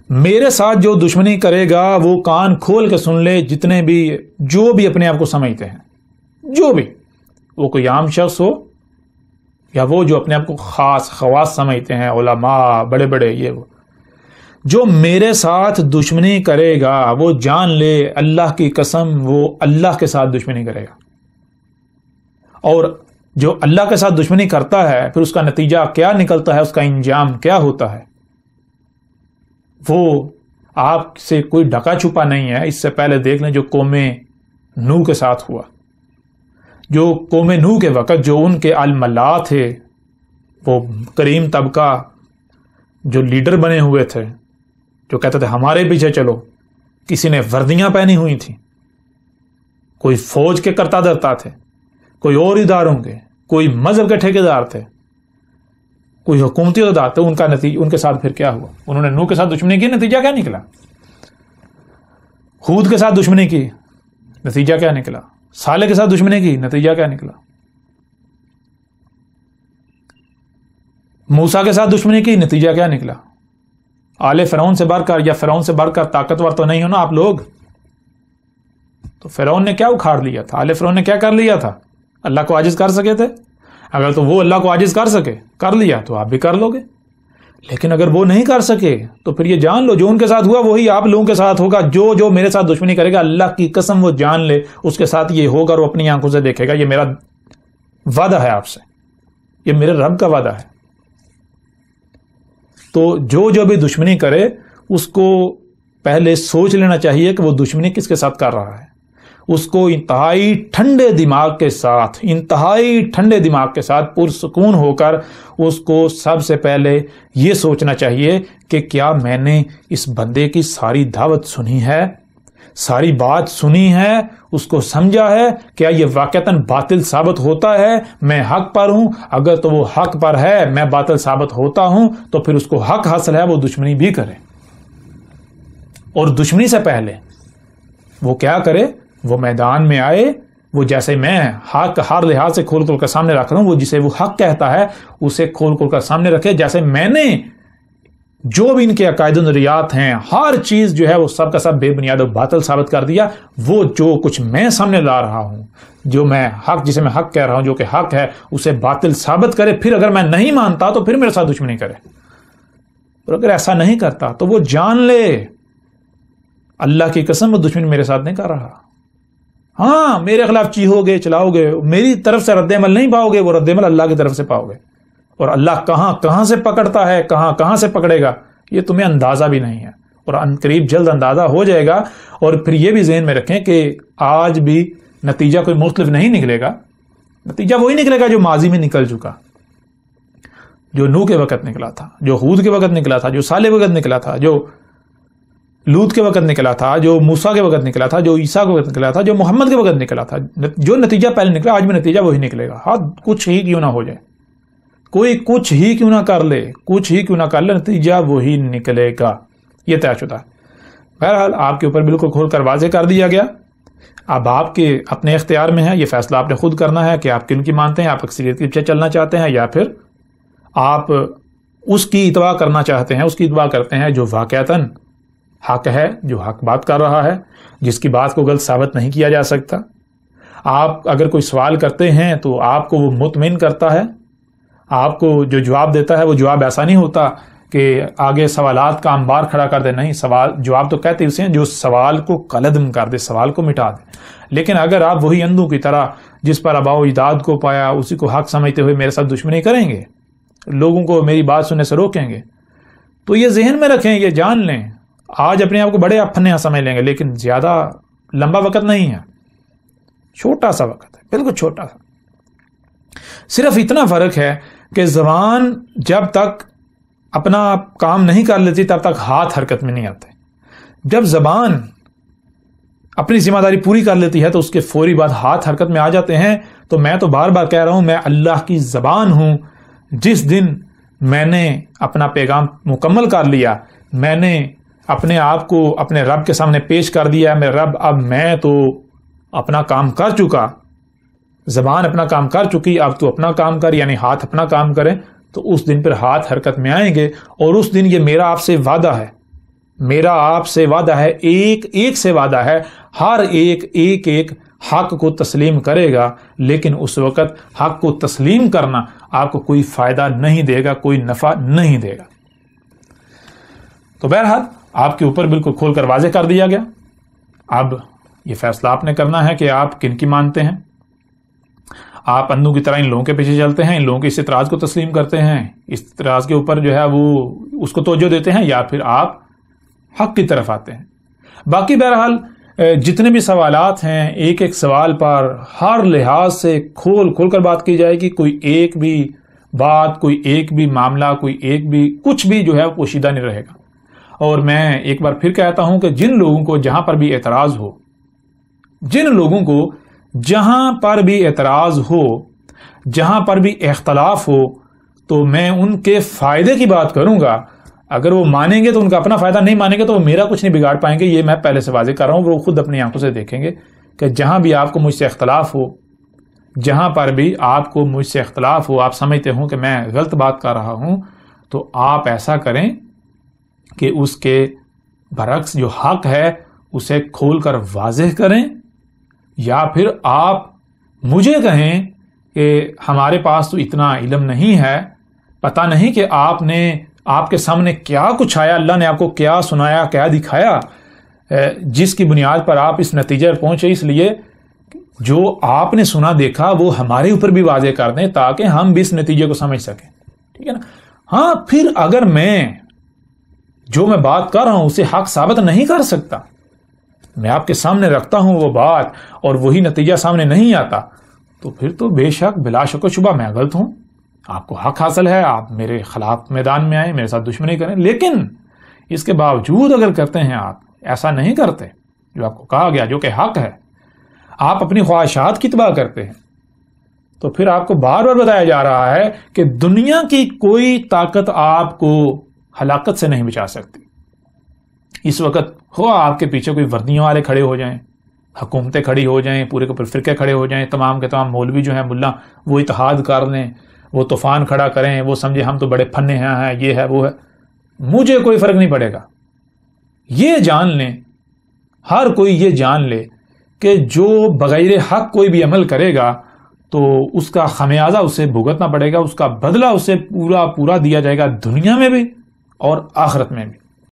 میرے ساتھ جو دشمنی کرے گا وہ کان کھول کے سن لے، جتنے بھی جو بھی اپنے آپ کو سمجھتے ہیں، جو بھی، وہ کوئی عام شخص ہو یا وہ جو اپنے آپ کو خواص سمجھتے ہیں، علماء بڑے بڑے، یہ وہ جو میرے ساتھ دشمنی کرے گا وہ جان لے اللہ کی قسم وہ اللہ کے ساتھ دشمنی کرے گا۔ اور جو اللہ کے ساتھ دشمنی کرتا ہے پھر اس کا نتیجہ کیا نکلتا ہے، اس کا انجام کیا ہوتا ہے، وہ آپ سے کوئی ڈھکا چھپا نہیں ہے۔ اس سے پہلے دیکھ لیں جو قوم نوح کے ساتھ ہوا، جو قوم نوح کے وقت جو ان کے الملا تھے، وہ کریم طبقہ جو لیڈر بنے ہوئے تھے، جو کہتے تھے ہمارے پیچھے چلو، کسی نے وردیاں پہنی ہوئی تھیں، کوئی فوج کے کرتا دھرتا تھے، کوئی اور اداروں کے، کوئی مذہب کے ٹھیکیدار تھے، کوئی حکومتی عہدیدار تھے، ان کا نتیجہ ان کے ساتھ پھر کیا ہوا؟ انہوں نے نوح کے ساتھ دشمنی کی، نتیجہ کیا نکلا؟ ہود کے ساتھ دشمنی کی، نتیجہ کیا نکلا؟ صالح کے ساتھ دشمنی کی، نتیجہ کیا نکلا؟ موسیٰ کے ساتھ دشمنی کی، نتیجہ کیا نکلا؟ آل فرعون سے بڑھ کر یا فرعون سے بڑھ کر طاقتور تو نہیں ہو نا آپ لوگ؟ تو فرعون نے کیا اکھاڑ لیا تھا؟ آل فرعون نے کیا کر لیا تھا؟ اللہ کو عاجز کر سکے تھے؟ اگر تو وہ اللہ کو عاجز کر سکے، کر لیا، تو آپ بھی کر لو گے۔ لیکن اگر وہ نہیں کر سکے تو پھر یہ جان لو جو ان کے ساتھ ہوا وہی آپ لوگوں کے ساتھ ہوگا۔ جو میرے ساتھ دشمنی کرے گا، اللہ کی قسم وہ جان لے اس کے ساتھ یہ ہوگا، اور وہ اپنی آنکھوں سے دیکھے گا۔ یہ میرا وعدہ ہے آپ سے، یہ میرے رب کا وعدہ ہے۔ تو جو بھی دشمنی کرے اس کو پہلے سوچ لینا چاہیے کہ وہ دشمنی کس کے ساتھ کر رہا ہے۔ اس کو انتہائی ٹھنڈے دماغ کے ساتھ پرسکون ہو کر اس کو سب سے پہلے یہ سوچنا چاہیے کہ کیا میں نے اس بندے کی ساری دعوت سنی ہے، ساری بات سنی ہے، اس کو سمجھا ہے، کیا یہ واقعتاً باطل ثابت ہوتا ہے، میں حق پر ہوں؟ اگر تو وہ حق پر ہے، میں باطل ثابت ہوتا ہوں، تو پھر اس کو حق حاصل ہے وہ دشمنی بھی کرے۔ اور دشمنی سے پہلے وہ کیا کرے، وہ میدان میں آئے، وہ جیسے میں حق ہر لحاظ سے کھول کھول کر سامنے رکھ رہا ہوں، وہ جسے وہ حق کہتا ہے اسے کھول کھول کر سامنے رکھے، جیسے میں نے جو بھی ان کے عقائد و نظریات ہیں ہر چیز جو ہے وہ سب کا سب بے بنیاد و باطل ثابت کر دیا۔ وہ جو کچھ میں سامنے لا رہا ہوں، جو میں حق جسے میں حق کہہ رہا ہوں جو کہ حق ہے، اسے باطل ثابت کرے، پھر اگر میں نہیں مانتا تو پھر میرے ساتھ دشمنی کرے، اور اگر ایسا نہیں کرتا تو وہ جان لے اللہ کی قسم وہ دشمنی میرے ساتھ نہیں کر رہا۔ ہاں میرے خلاف چیہو گے، چلاؤ گے، میری طرف سے رد عمل نہیں پاؤ گے، وہ رد عمل اللہ کی طرف سے پاؤ گے، اور اللہ کہاں کہاں سے پکڑتا ہے، کہاں کہاں سے پکڑے گا یہ تمہیں اندازہ بھی نہیں ہے، اور عنقریب جلد اندازہ ہو جائے گا۔ اور پھر یہ بھی ذہن میں رکھیں کہ آج بھی نتیجہ کوئی مختلف نہیں نکلے گا، نتیجہ وہی نکلے گا جو ماضی میں نکل چکا، جو نوح کے وقت نکلا تھا، جو ہود کے وقت نکلا تھا، جو صالح کے وقت نکلا تھا، جو لوط کے وقت نکلا تھا، جو موسیٰ کے وقت نکلا تھا، جو عیسیٰ کے وقت نکلا تھا، جو محمد کے وقت نکلا تھا۔ جو نتیجہ پہلے نکلا آج بھی نتیجہ وہی نکلے گا، ہاں کچھ ہی کیوں نہ ہو جائے، کوئی کچھ ہی کیوں نہ کر لے، کچھ ہی کیوں نہ کر لے، نتیجہ وہی نکلے گا، یہ طے شدہ ہے۔ بہرحال آپ کے اوپر بالکل کھول کر واضح کر دیا گیا، اب آپ کے اپنے اختیار میں ہے، یہ فیصلہ آپ نے خود کرنا ہے کہ آپ کن کی مانتے ہیں، آپ اکثریت کے پیچھے چلنا چاہتے ہیں یا پھر آپ اس کی اتباع کرنا چاہتے ہیں، اس کی اتباع کرتے ہیں جو واقعتاً حق ہے، جو حق بات کر رہا ہے، جس کی بات کو غلط ثابت نہیں کیا جا سکتا۔ آپ اگر کوئی سوال کرتے ہیں تو آپ کو وہ مطمئن کرتا ہے، آپ کو جو جواب دیتا ہے وہ جواب ایسا نہیں ہوتا کہ آگے سوالات کا انبار کھڑا کر دے، نہیں، جواب تو کہتے اسے ہیں جو سوال کو قلعدم کر دے، سوال کو مٹا دے۔ لیکن اگر آپ وہی اندھوں کی طرح جس پر آباء و اجداد کو پایا اسی کو حق سمجھتے ہوئے میرے ساتھ دشمنی کریں گے، لوگوں کو میری بات سننے سے روکیں گے، تو یہ ذہن میں رکھیں، یہ جان لیں، آج اپنے آپ کو بڑے افنیاں سمجھ لیں گے لیکن زیادہ لمبا وقت نہیں ہے، چھوٹا سا وقت ہے، بالکل چھوٹا سا۔ صرف اتنا فرق ہے کہ زبان جب تک اپنا کام نہیں کر لیتی تب تک ہاتھ حرکت میں نہیں آتے، جب زبان اپنی ذمہ داری پوری کر لیتی ہے تو اس کے فوری بعد ہاتھ حرکت میں آ جاتے ہیں۔ تو میں تو بار بار کہہ رہا ہوں، میں اللہ کی زبان ہوں۔ جس دن میں نے اپنا پیغام مکمل کر لیا، میں نے اپنے آپ کو اپنے رب کے سامنے پیش کر دیا، میں رب اب میں تو اپنا کام کر چکا، زبان اپنا کام کر چکی، اب تو اپنا کام کر، یعنی ہاتھ اپنا کام کریں، تو اس دن پھر ہاتھ حرکت میں آئیں گے۔ اور اس دن یہ میرا آپ سے وعدہ ہے، میرا آپ سے وعدہ ہے، ایک ایک سے وعدہ ہے، ہر ایک حق کو تسلیم کرے گا، لیکن اس وقت حق کو تسلیم کرنا آپ کو کوئی فائدہ نہیں دے گا، کوئی نفع نہیں دے گا۔ تو بہرحال آپ کے اوپر بالکل کھول کر واضح کر دیا گیا، اب یہ فیصلہ آپ نے کرنا ہے کہ آپ کن کی مانتے ہیں۔ آپ اندھوں کی طرح ان لوگوں کے پیچھے چلتے ہیں، ان لوگوں کے اس اعتراض کو تسلیم کرتے ہیں، اس اعتراض کے اوپر جو ہے وہ اس کو توجہ دیتے ہیں، یا پھر آپ حق کی طرف آتے ہیں۔ باقی بہرحال جتنے بھی سوالات ہیں، ایک ایک سوال پر ہر لحاظ سے کھول کھول کر بات کی جائے گی، کوئی ایک بھی بات، کوئی ایک بھی معاملہ، کوئی ایک بھی کچھ بھی جو ہے پوشیدہ نہیں رہے گا۔ اور میں ایک بار پھر کہتا ہوں کہ جن لوگوں کو جہاں پر بھی اعتراض ہو، جن لوگوں کو جہاں پر بھی اعتراض ہو، جہاں پر بھی اختلاف ہو، تو میں ان کے فائدے کی بات کروں گا۔ اگر وہ مانیں گے تو ان کا اپنا فائدہ، نہیں مانیں گے تو وہ میرا کچھ نہیں بگاڑ پائیں گے، یہ میں پہلے سے واضح کر رہا ہوں۔ وہ خود اپنی آنکھوں سے دیکھیں گے کہ جہاں بھی آپ کو مجھ سے اختلاف ہو، جہاں پر بھی آپ کو مجھ سے اختلاف ہو، آپ سمجھتے ہوں کہ میں غلط بات کر رہا ہوں، تو آپ ایسا کریں کہ اس کے برعکس جو حق ہے اسے کھول کر واضح کریں، یا پھر آپ مجھے کہیں کہ ہمارے پاس تو اتنا علم نہیں ہے، پتہ نہیں کہ آپ کے سامنے کیا کچھ آیا، اللہ نے آپ کو کیا سنایا، کیا دکھایا، جس کی بنیاد پر آپ اس نتیجے پر پہنچے۔ اس لیے جو آپ نے سنا دیکھا وہ ہمارے اوپر بھی واضح کر دیں تاکہ ہم بھی اس نتیجے کو سمجھ سکیں، ٹھیک ہے نا۔ ہاں پھر اگر میں جو میں بات کر رہا ہوں اسے حق ثابت نہیں کر سکتا، میں آپ کے سامنے رکھتا ہوں وہ بات اور وہی نتیجہ سامنے نہیں آتا، تو پھر تو بے شک بلا شک و شبہ میں غلط ہوں، آپ کو حق حاصل ہے، آپ میرے خلاف میدان میں آئیں، میرے ساتھ دشمنی کریں۔ لیکن اس کے باوجود اگر کرتے ہیں، آپ ایسا نہیں کرتے جو آپ کو کہا گیا جو کہ حق ہے، آپ اپنی خواہشات کی اتباع کرتے ہیں، تو پھر آپ کو بار بار بتایا جا رہا ہے کہ دنیا کی کوئی طاقت آپ کو ہلاکت سے نہیں بچا سکتی۔ اس وقت ہو آپ کے پیچھے کوئی وردیوں والے کھڑے ہو جائیں، حکومتیں کھڑی ہو جائیں، پورے کے پورے فرقے کھڑے ہو جائیں، تمام کے تمام مولوی جو ہیں ملا وہ اتحاد کر لیں، وہ طوفان کھڑا کریں، وہ سمجھے ہم تو بڑے پھنے ہیں، یہ ہے وہ ہے، مجھے کوئی فرق نہیں پڑے گا۔ یہ جان لیں، ہر کوئی یہ جان لے کہ جو بغیر حق کوئی بھی عمل کرے گا تو اس کا خمیازہ اسے بھگتنا پڑے گا، اس کا بدلہ اسے پورا دیا جائے گا، دنیا میں بھی اور آخرت میں بھی۔